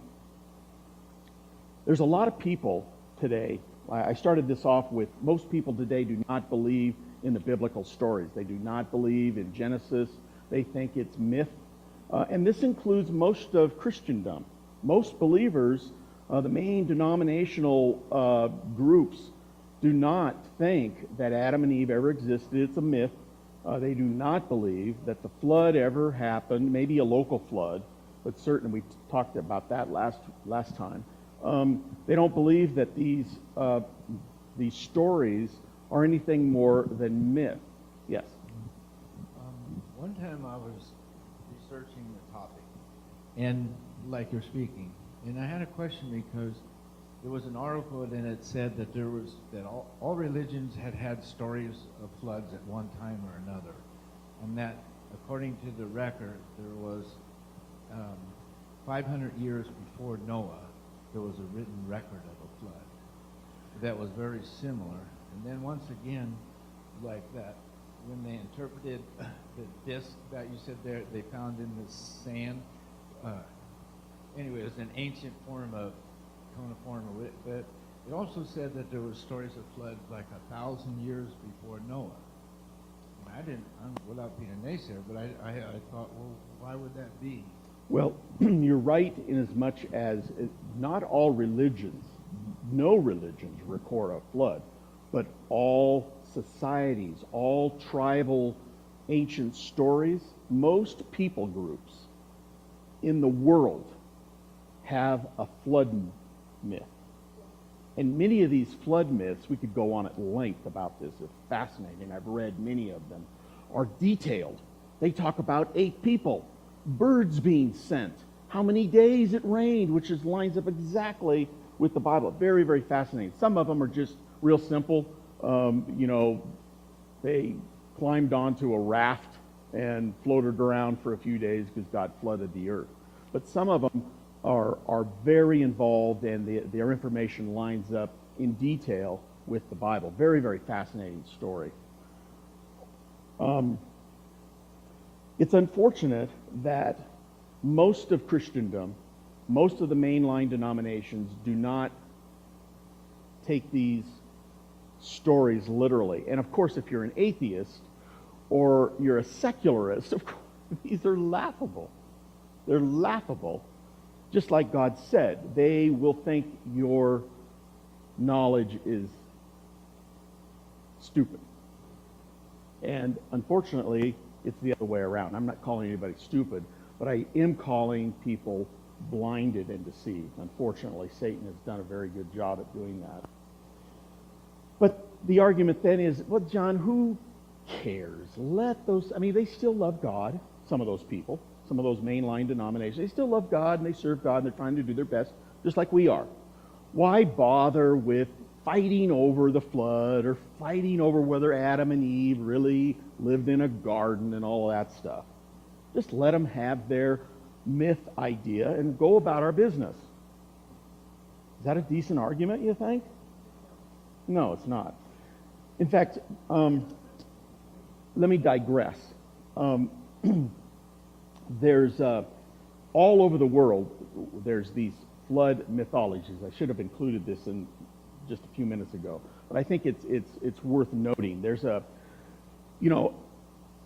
lot of people today. I started this off with, most people today do not believe in the biblical stories. They do not believe in Genesis. They think it's myth. And this includes most of Christendom. Most believers, the main denominational groups, do not think that Adam and Eve ever existed. It's a myth. They do not believe that the flood ever happened, maybe a local flood, but certainly we talked about that last time. They don't believe that these stories are anything more than myth. Yes? One time I was researching the topic, and like you're speaking, and I had a question because there was an article and it said that all religions had stories of floods at one time or another, and that according to the record there was 500 years before Noah there was a written record of a flood that was very similar. And then once again, like that, when they interpreted the disc that you said there, they found in the sand. Anyway, it was an ancient form of cuneiform, but it also said that there were stories of floods like 1,000 years before Noah. Without being a naysayer, but I thought, well, why would that be? Well, you're right in as much as not all religions, no religions record a flood, but all societies, all tribal ancient stories, most people groups in the world have a flood myth. And many of these flood myths, we could go on at length about this, it's fascinating, I've read many of them, are detailed. They talk about 8 people, birds being sent, how many days it rained, which lines up exactly with the Bible. Very, very fascinating. Some of them are just real simple. They climbed onto a raft and floated around for a few days because God flooded the earth. But some of them are very involved, and their information lines up in detail with the Bible. Very, very fascinating story. It's unfortunate that most of Christendom, most of the mainline denominations do not take these stories literally. And of course, if you're an atheist or you're a secularist, of course, these are laughable. They're laughable. Just like God said, they will think your knowledge is stupid. And unfortunately, it's the other way around. I'm not calling anybody stupid, but I am calling people blinded and deceived. Unfortunately, Satan has done a very good job at doing that. But the argument then is, well, John, who cares? They still love God, some of those people, some of those mainline denominations. They still love God, and they serve God, and they're trying to do their best, just like we are. Why bother with fighting over the flood or fighting over whether Adam and Eve really lived in a garden and all of that stuff? Just let them have their myth idea and go about our business. Is that a decent argument, you think? No, it's not. In fact, let me digress. There's all over the world, there's these flood mythologies. I should have included this in just a few minutes ago, but I think it's worth noting. There's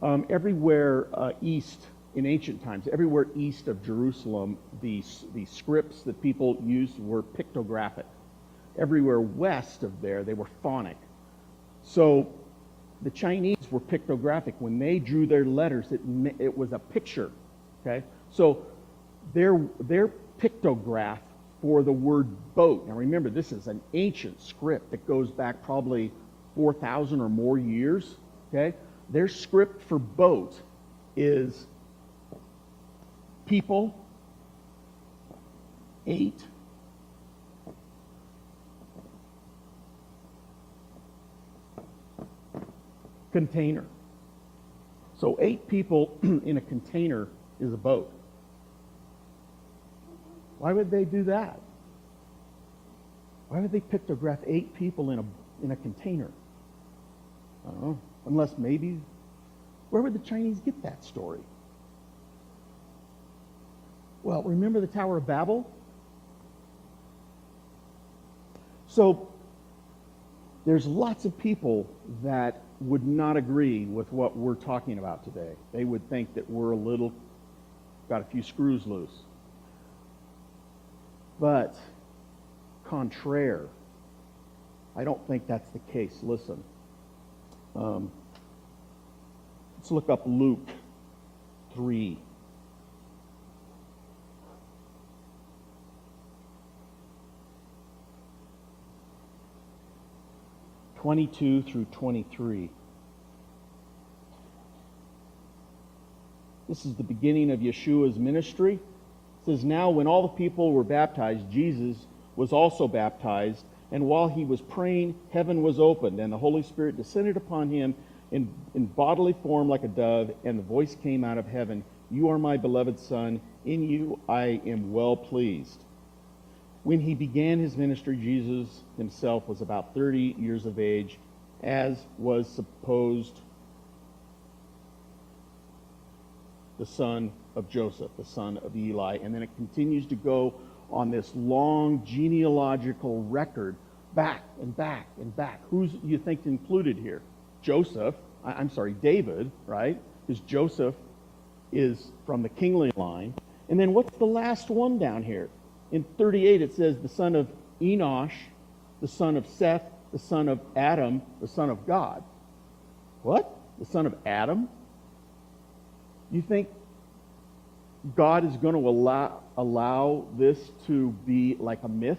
everywhere east in ancient times, everywhere east of Jerusalem, the scripts that people used were pictographic. Everywhere west of there, they were phonic. So the Chinese were pictographic. When they drew their letters, it was a picture. Okay, so their pictograph for the word boat. Now remember, this is an ancient script that goes back probably 4,000 or more years, okay, their script for boat is people, 8, container. So 8 people in a container is a boat. Why would they do that? Why would they pictograph 8 people in a container? I don't know. Unless maybe, where would the Chinese get that story? Well, remember the Tower of Babel? So there's lots of people that would not agree with what we're talking about today. They would think that we're got a few screws loose. But contraire, I don't think that's the case. Listen, let's look up Luke 3. (22 through 23). This is the beginning of Yeshua's ministry. It says, "Now when all the people were baptized, Jesus was also baptized, and while he was praying, heaven was opened, and the Holy Spirit descended upon him in bodily form like a dove, and the voice came out of heaven, 'You are my beloved Son, in you I am well pleased.' When he began his ministry, Jesus himself was about 30 years of age, as was supposed the son of Joseph, the son of Eli." And then it continues to go on this long genealogical record, back and back and back. Who's you think included here? David, right? Because Joseph is from the kingly line. And then what's the last one down here? In 38 it says the son of Enosh, the son of Seth, the son of Adam, the son of God. What? The son of Adam? You think God is going to allow this to be like a myth?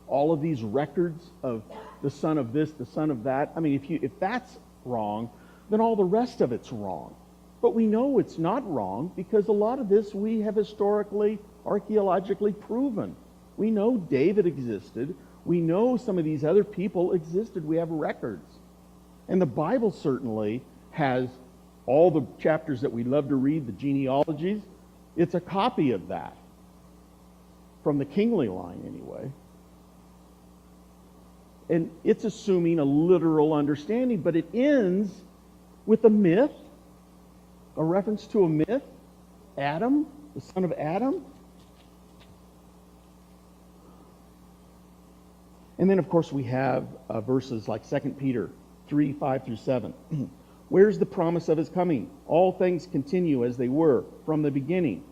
All of these records of the son of this, the son of that. I mean, if that's wrong, then all the rest of it's wrong. But we know it's not wrong because a lot of this we have historically, archaeologically proven. We know David existed. We know some of these other people existed. We have records. And the Bible certainly has all the chapters that we love to read, the genealogies. It's a copy of that. From the kingly line, anyway. And it's assuming a literal understanding, but it ends with a myth, a reference to a myth. Adam, the son of Adam. And then, of course, we have verses like 2 Peter 3, 5 through 7. Where's the promise of his coming? All things continue as they were from the beginning.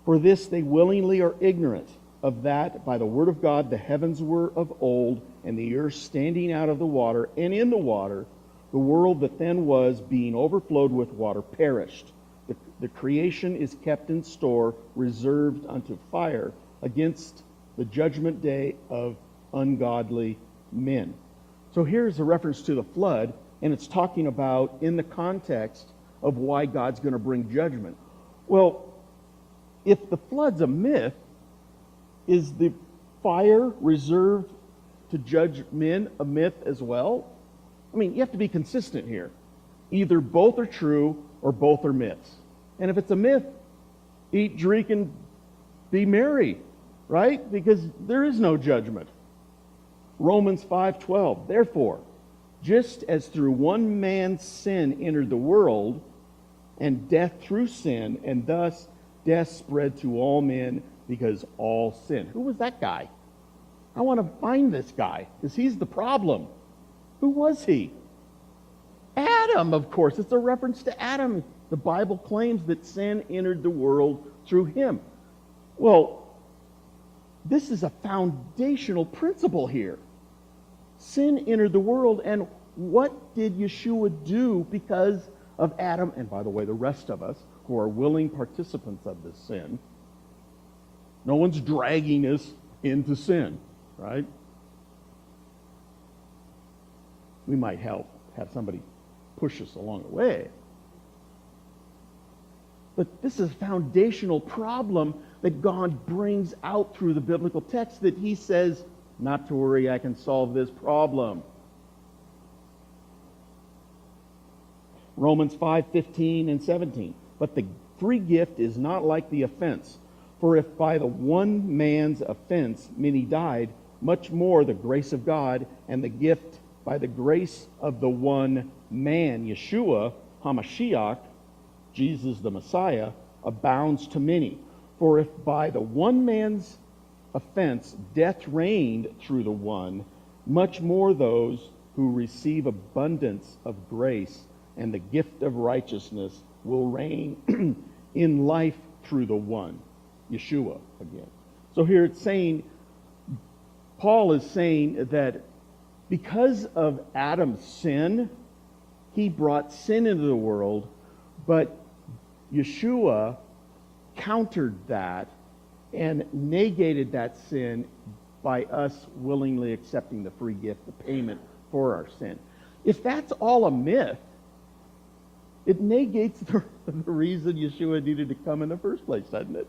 For this they willingly are ignorant of that by the word of God the heavens were of old, and the earth standing out of the water, and in the water the world that then was, being overflowed with water, perished. The creation is kept in store, reserved unto fire, against the judgment day of ungodly men. So here's a reference to the flood, and it's talking about in the context of why God's going to bring judgment. Well, if the flood's a myth, is the fire reserved to judge men a myth as well? I mean, you have to be consistent here. Either both are true or both are myths. And if it's a myth, eat, drink, and be merry, right? Because there is no judgment. Romans 5:12, therefore, just as through one man's sin entered the world, and death through sin, and thus death spread to all men because all sin. Who was that guy? I want to find this guy, because he's the problem. Who was he? Adam, of course. It's a reference to Adam. The Bible claims that sin entered the world through him. Well, this is a foundational principle here. Sin entered the world, and what did Yeshua do because of Adam, and by the way, the rest of us who are willing participants of this sin? No one's dragging us into sin, right? we might have somebody push us along the way. But this is a foundational problem that God brings out through the biblical text, that he says, not to worry, I can solve this problem. Romans 5:15 and 17. But the free gift is not like the offense. For if by the one man's offense many died, much more the grace of God and the gift by the grace of the one man, Yeshua, HaMashiach, Jesus the Messiah, abounds to many. For if by the one man's offense death reigned through the one, much more those who receive abundance of grace and the gift of righteousness will reign in life through the one, Yeshua again. So here it's saying, Paul is saying that because of Adam's sin, he brought sin into the world, but Yeshua countered that and negated that sin by us willingly accepting the free gift, the payment for our sin. If that's all a myth, it negates the reason Yeshua needed to come in the first place, doesn't it?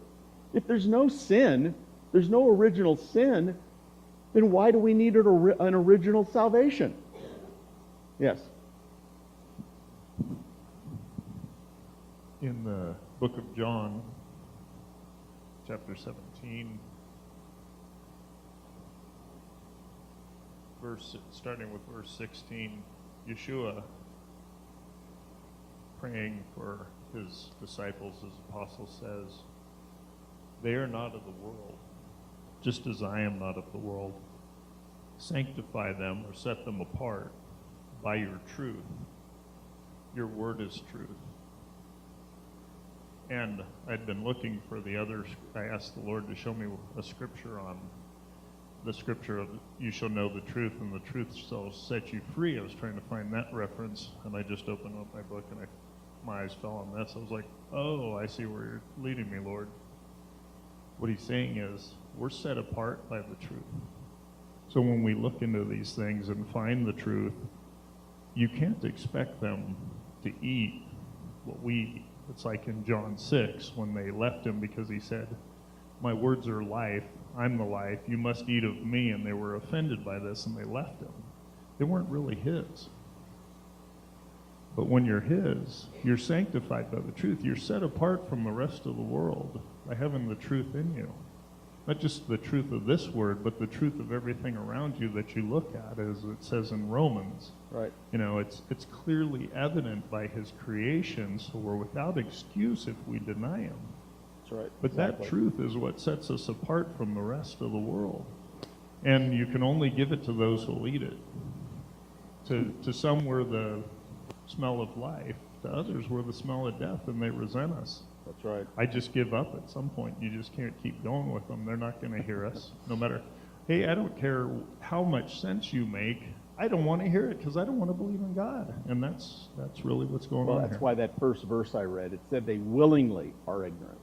If there's no sin, there's no original sin, then why do we need an original salvation? Yes. In the book of John, chapter 17, starting with verse 16, Yeshua praying for his disciples, his apostles, says, "They are not of the world, just as I am not of the world. Sanctify them or set them apart by your truth. Your word is truth." And I'd been looking for the others. I asked the Lord to show me a scripture on the scripture of you shall know the truth and the truth shall set you free. I was trying to find that reference, and I just opened up my book and my eyes fell on this. I was like, oh, I see where you're leading me, Lord. What he's saying is we're set apart by the truth. So when we look into these things and find the truth, you can't expect them to eat what we eat. It's like in John 6 when they left him because he said, "My words are life, I'm the life, you must eat of me," and they were offended by this and they left him. They weren't really his. But when you're his, you're sanctified by the truth. You're set apart from the rest of the world by having the truth in you. Not just the truth of this word, but the truth of everything around you that you look at, as it says in Romans. Right. You know, it's clearly evident by his creation, so we're without excuse if we deny him. That's right. But exactly. that truth is what sets us apart from the rest of the world. And you can only give it to those who'll eat it. To some we're the smell of life, to others we're the smell of death, and they resent us. That's right. I just give up at some point. You just can't keep going with them. They're not going to hear us, no matter, hey, I don't care how much sense you make. I don't want to hear it because I don't want to believe in God. And that's really what's going on That's here. why that first verse I read, it said they willingly are ignorant.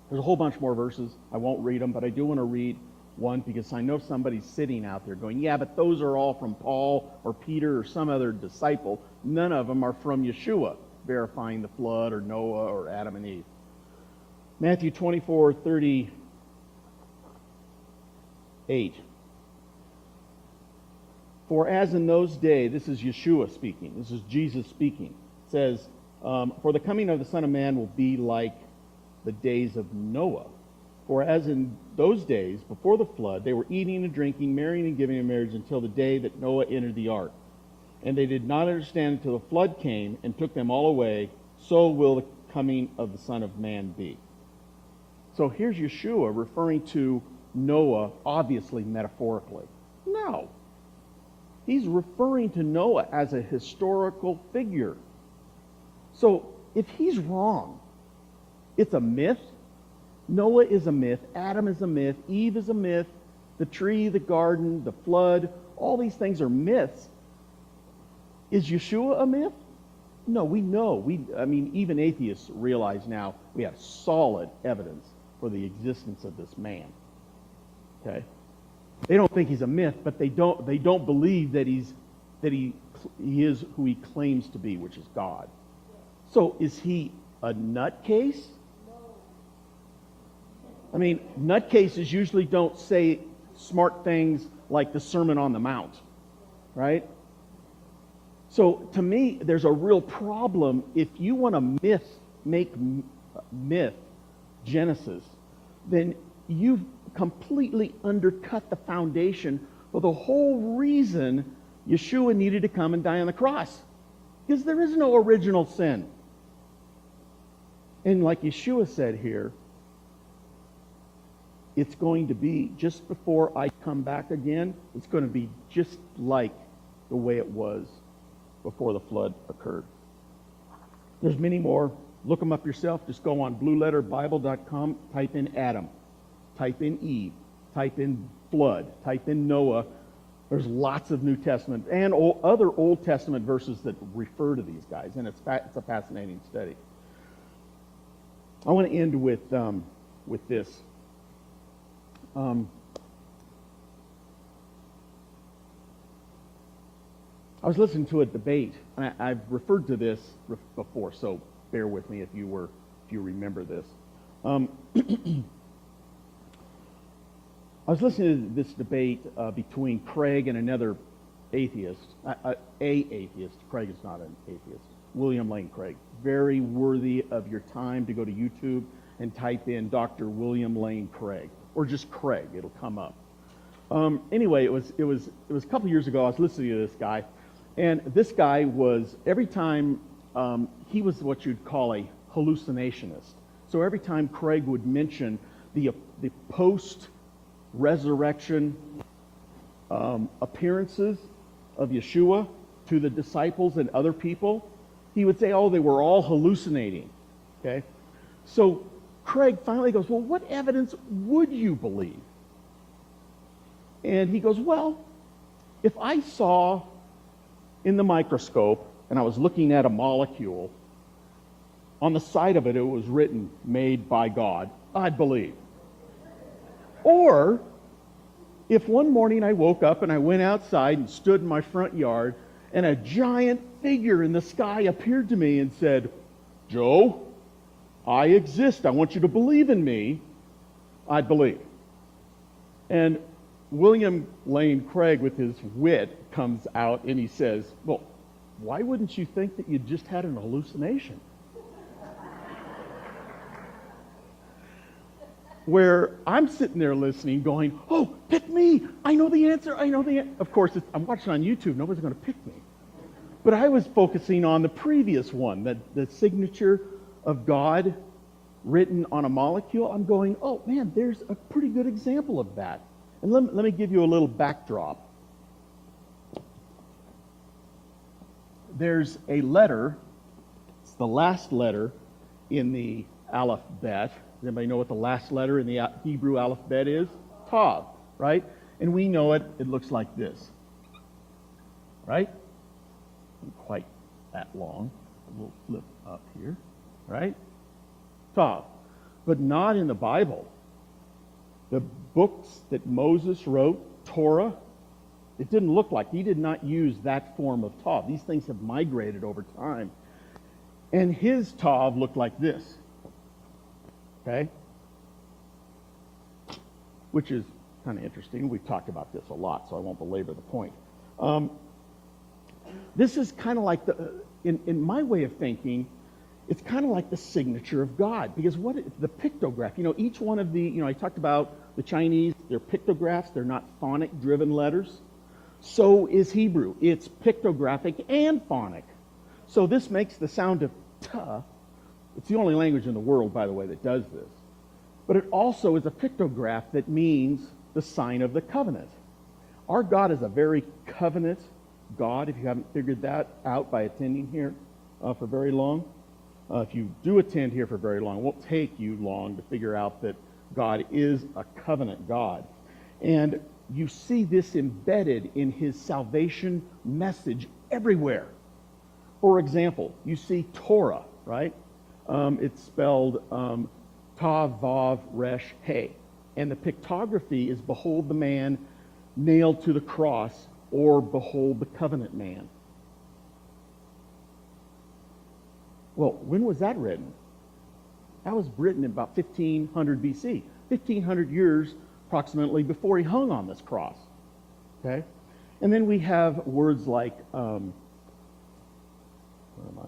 There's a whole bunch more verses. I won't read them, but I do want to read one because I know somebody's sitting out there going, yeah, but those are all from Paul or Peter or some other disciple. None of them are from Yeshua, verifying the flood or Noah or Adam and Eve. Matthew 24:38. For as in those days, this is Yeshua speaking, this is Jesus speaking, it says, for the coming of the Son of Man will be like the days of Noah. For as in those days, before the flood, they were eating and drinking, marrying and giving in marriage until the day that Noah entered the ark. And they did not understand until the flood came and took them all away. So will the coming of the Son of Man be. So here's Yeshua referring to Noah, obviously metaphorically. No. He's referring to Noah as a historical figure. So if he's wrong, it's a myth. Noah is a myth. Adam is a myth. Eve is a myth. The tree, the garden, the flood, all these things are myths. Is Yeshua a myth? No, we know. Even atheists realize now we have solid evidence for the existence of this man. Okay? They don't think he's a myth, but they don't believe that he's that he is who he claims to be, which is God. So is he a nutcase? I mean, nutcases usually don't say smart things like the Sermon on the Mount, right? So to me, there's a real problem if you want to make myth Genesis, then you've completely undercut the foundation for the whole reason Yeshua needed to come and die on the cross. Because there is no original sin. And like Yeshua said here, it's going to be, just before I come back again, it's going to be just like the way it was before the flood occurred. There's many more. Look them up yourself. Just go on blueletterbible.com, type in Adam, type in Eve, type in flood, type in Noah. There's lots of New Testament and other Old Testament verses that refer to these guys, and it's a fascinating study. I want to end with this. I was listening to a debate, and I've referred to this before, so bear with me if you remember this. I was listening to this debate between Craig and another atheist, atheist. Craig is not an atheist. William Lane Craig. Very worthy of your time to go to YouTube and type in Dr. William Lane Craig, or just Craig. It'll come up. Anyway, it was a couple years ago. I was listening to this guy, and this guy was, every time he was what you'd call a hallucinationist. So every time Craig would mention the post-resurrection appearances of Yeshua to the disciples and other people, he would say, oh, they were all hallucinating. Okay? So Craig finally goes, well, what evidence would you believe? And he goes, well, if I saw in the microscope and I was looking at a molecule, on the side of it, it was written, made by God, I'd believe. Or if one morning I woke up and I went outside and stood in my front yard and a giant figure in the sky appeared to me and said, Joe, I exist. I want you to believe in me. I'd believe. And William Lane Craig, with his wit, comes out and he says, well, why wouldn't you think that you just had an hallucination? Where I'm sitting there listening, going, oh, pick me. I know the answer. I know the answer. Of course, I'm watching on YouTube. Nobody's going to pick me. But I was focusing on the previous one, the signature of God written on a molecule. I'm going, oh, man, there's a pretty good example of that. And let me give you a little backdrop. There's a letter. It's the last letter in the alphabet. Does anybody know what the last letter in the Hebrew alphabet is? Tav, right? And we know it. It looks like this, right? Not quite that long. We'll flip up here, right? Tav. But not in the Bible. The books that Moses wrote, Torah, it didn't look like. He did not use that form of Tav. These things have migrated over time. And his Tav looked like this. Okay? Which is kind of interesting. We've talked about this a lot, so I won't belabor the point. This is kind of like in my way of thinking, it's kind of like the signature of God. Because the pictograph, each one of the, I talked about the Chinese, they're pictographs, they're not phonic-driven letters. So is Hebrew. It's pictographic and phonic. So this makes the sound of ta. It's the only language in the world, by the way, that does this. But it also is a pictograph that means the sign of the covenant. Our God is a very covenant God, if you haven't figured that out by attending here for very long. If you do attend here for very long, it won't take you long to figure out that God is a covenant God. And you see this embedded in his salvation message everywhere. For example, you see Torah, right? It's spelled Tav, Vav, Resh, He. And the pictography is, behold the man nailed to the cross or behold the covenant man. Well, when was that written? That was written in about 1500 BC, 1500 years approximately before he hung on this cross. Okay? And then we have words like, where am I?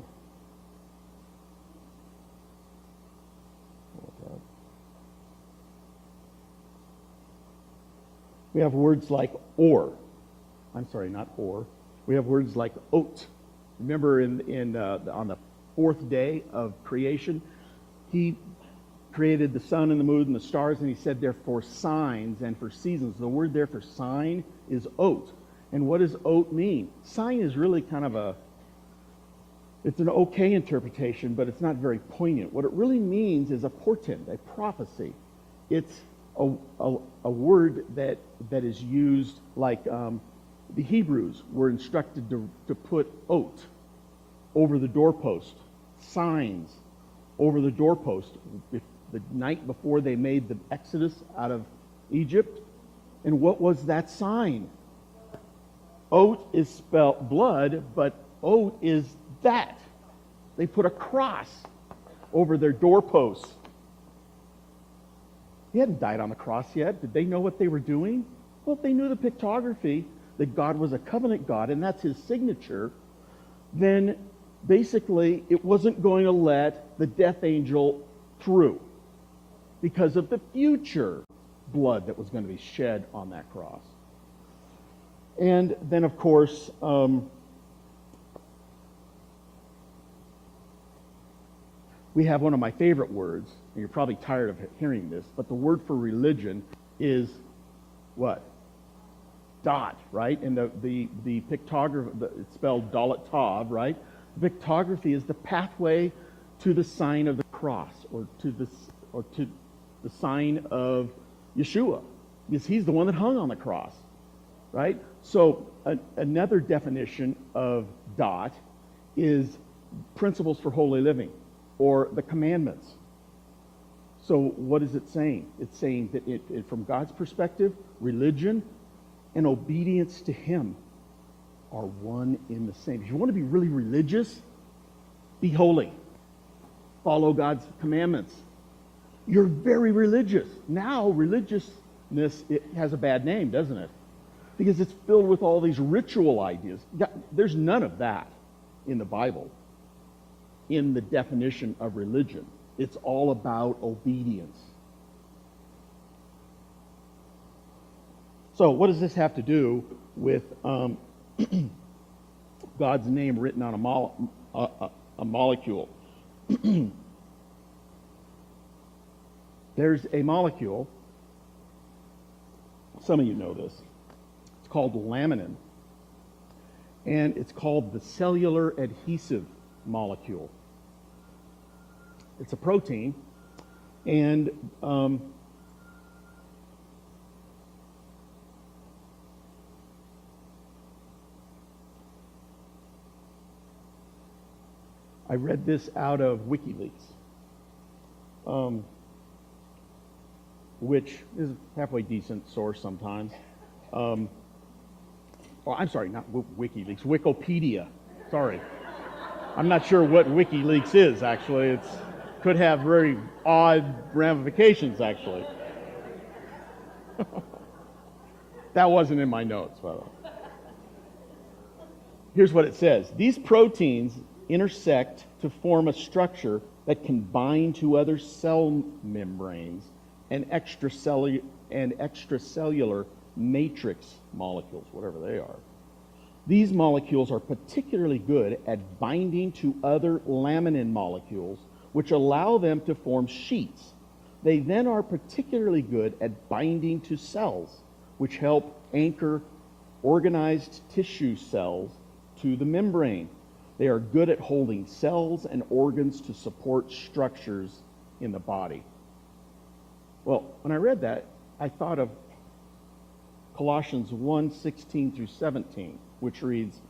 We have words like or. I'm sorry, not or. We have words like oat. Remember on the fourth day of creation, he created the sun and the moon and the stars, and he said they're for signs and for seasons. The word there for sign is oat. And what does oat mean? Sign is really kind of it's an okay interpretation, but it's not very poignant. What it really means is a portent, a prophecy. It's a word that is used like the Hebrews were instructed to put oat over the doorpost, signs over the doorpost the night before they made the exodus out of Egypt. And what was that sign? Oat is spelled blood, but oat is that. They put a cross over their doorposts. He hadn't died on the cross yet. Did they know what they were doing? Well, if they knew the pictography, that God was a covenant God, and that's his signature, then basically it wasn't going to let the death angel through because of the future blood that was going to be shed on that cross. And then, of course, we have one of my favorite words, and you're probably tired of hearing this, but the word for religion is what? Dot, right? And the pictography, it's spelled Dalet Tav, right? The pictography is the pathway to the sign of the cross, or to the sign of Yeshua, because he's the one that hung on the cross, right? So another definition of dot is principles for holy living, or the commandments. So what is it saying? It's saying that from God's perspective, religion and obedience to him are one in the same. If you want to be really religious, be holy. Follow God's commandments. You're very religious. Now, religiousness, it has a bad name, doesn't it? Because it's filled with all these ritual ideas. There's none of that in the Bible, in the definition of religion. It's all about obedience. So what does this have to do with God's name written on a molecule? There's a molecule, some of you know this, it's called laminin, and it's called the cellular adhesive molecule. It's a protein, and I read this out of WikiLeaks, which is a halfway decent source sometimes. Oh, I'm sorry, not WikiLeaks, Wikipedia. Sorry. I'm not sure what WikiLeaks is, actually. It could have very odd ramifications, actually. That wasn't in my notes, by the way. Here's what it says. These proteins intersect to form a structure that can bind to other cell membranes and extracellular matrix molecules, whatever they are. These molecules are particularly good at binding to other laminin molecules, which allow them to form sheets. They then are particularly good at binding to cells, which help anchor organized tissue cells to the membrane. They are good at holding cells and organs to support structures in the body. Well, when I read that, I thought of Colossians 1:16 through 17, which reads,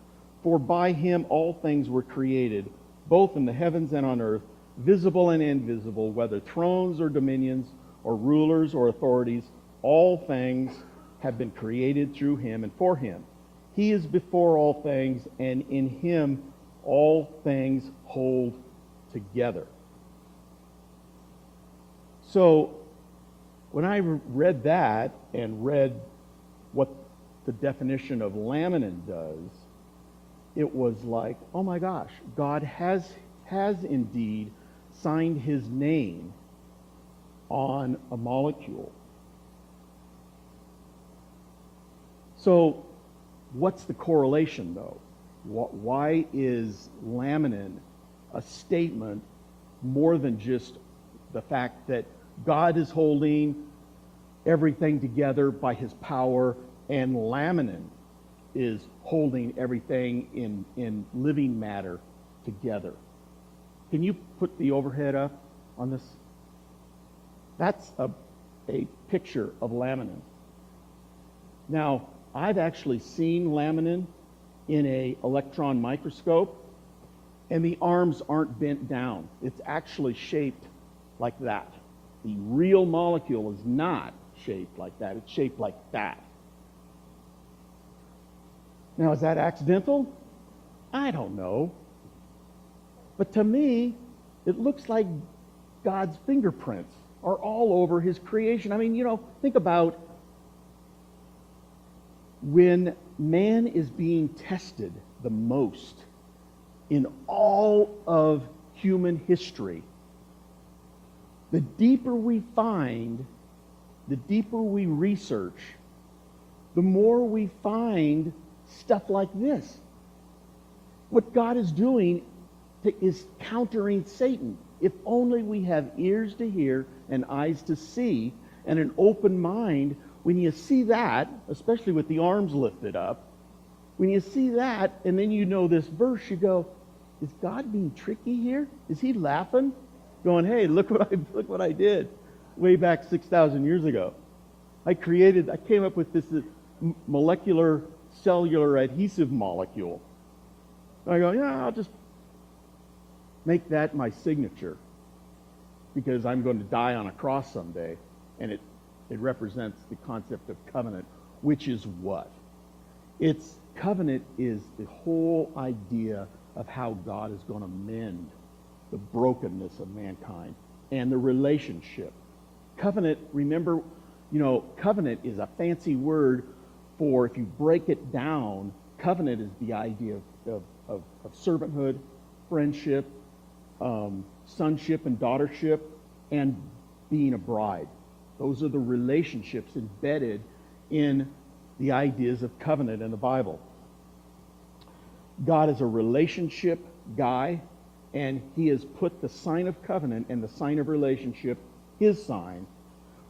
"For by him all things were created, both in the heavens and on earth, visible and invisible, whether thrones or dominions or rulers or authorities, all things have been created through him and for him. He is before all things, and in him all things hold together. So when I read that and read what the definition of laminin does, it was like, oh my gosh, God has indeed signed his name on a molecule. So what's the correlation, though? Why is laminin a statement more than just the fact that God is holding everything together by his power, and laminin is holding everything in living matter together? Can you put the overhead up on this? That's a picture of laminin. Now, I've actually seen laminin in an electron microscope, and the arms aren't bent down. It's actually shaped like that. The real molecule is not shaped like that. It's shaped like that. Now, is that accidental? I don't know. But to me, it looks like God's fingerprints are all over his creation. I mean, think about when man is being tested the most in all of human history. The deeper we find, the deeper we research, the more we find stuff like this. What God is doing is countering Satan. If only we have ears to hear and eyes to see and an open mind. When you see that, especially with the arms lifted up, when you see that and then you know this verse, you go, is God being tricky here? Is he laughing? Going, hey, look what I did way back 6,000 years ago. I came up with this molecular cellular adhesive molecule. And I go, yeah, I'll just make that my signature because I'm going to die on a cross someday. And it represents the concept of covenant, which is what? Covenant is the whole idea of how God is going to mend the brokenness of mankind and the relationship. Covenant, remember, covenant is a fancy word for, if you break it down, covenant is the idea of servanthood, friendship, sonship and daughtership, and being a bride. Those are the relationships embedded in the ideas of covenant in the Bible. God is a relationship guy, and he has put the sign of covenant and the sign of relationship, his sign,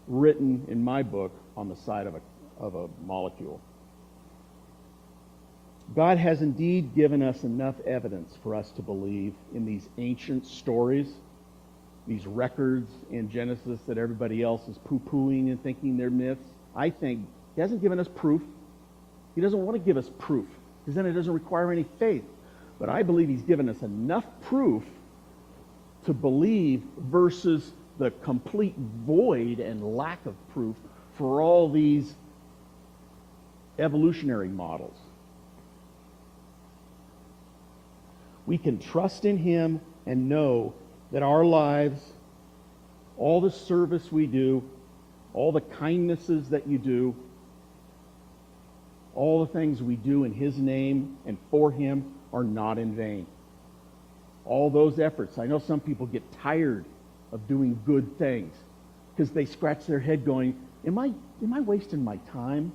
written in my book on the side of a molecule. God has indeed given us enough evidence for us to believe in these ancient stories, these records in Genesis that everybody else is poo-pooing and thinking they're myths. I think he hasn't given us proof. He doesn't want to give us proof, because then it doesn't require any faith. But I believe he's given us enough proof to believe versus the complete void and lack of proof for all these evolutionary models. We can trust in him and know that our lives, all the service we do, all the kindnesses that you do, all the things we do in his name and for him are not in vain. All those efforts. I know some people get tired of doing good things because they scratch their head going, am I wasting my time?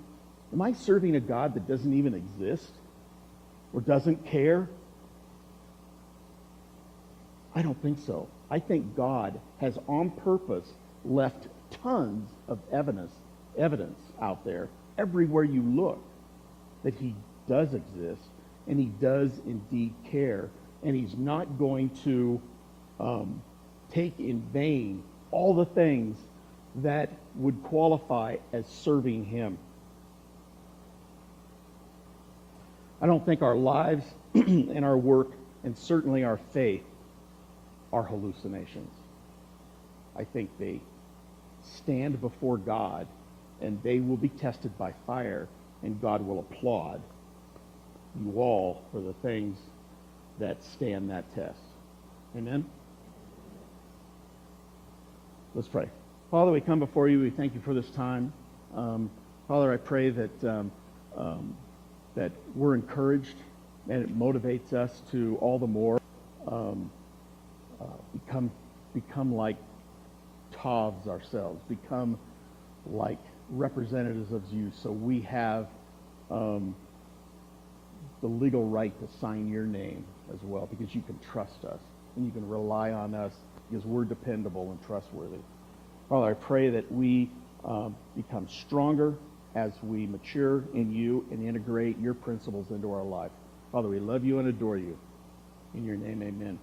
Am I serving a God that doesn't even exist or doesn't care? I don't think so. I think God has on purpose left tons of evidence out there everywhere you look that he does exist and he does indeed care, and he's not going to take in vain all the things that would qualify as serving him. I don't think our lives and our work and certainly our faith are hallucinations. I think they stand before God and they will be tested by fire, and God will applaud you all for the things that stand that test. Amen? Let's pray. Father, we come before you. We thank you for this time. Father, I pray that that we're encouraged and it motivates us to all the more become like Tovs ourselves, become like representatives of you, so we have the legal right to sign your name as well, because you can trust us and you can rely on us because we're dependable and trustworthy. Father, I pray that we become stronger as we mature in you and integrate your principles into our life. Father, we love you and adore you. In your name, amen.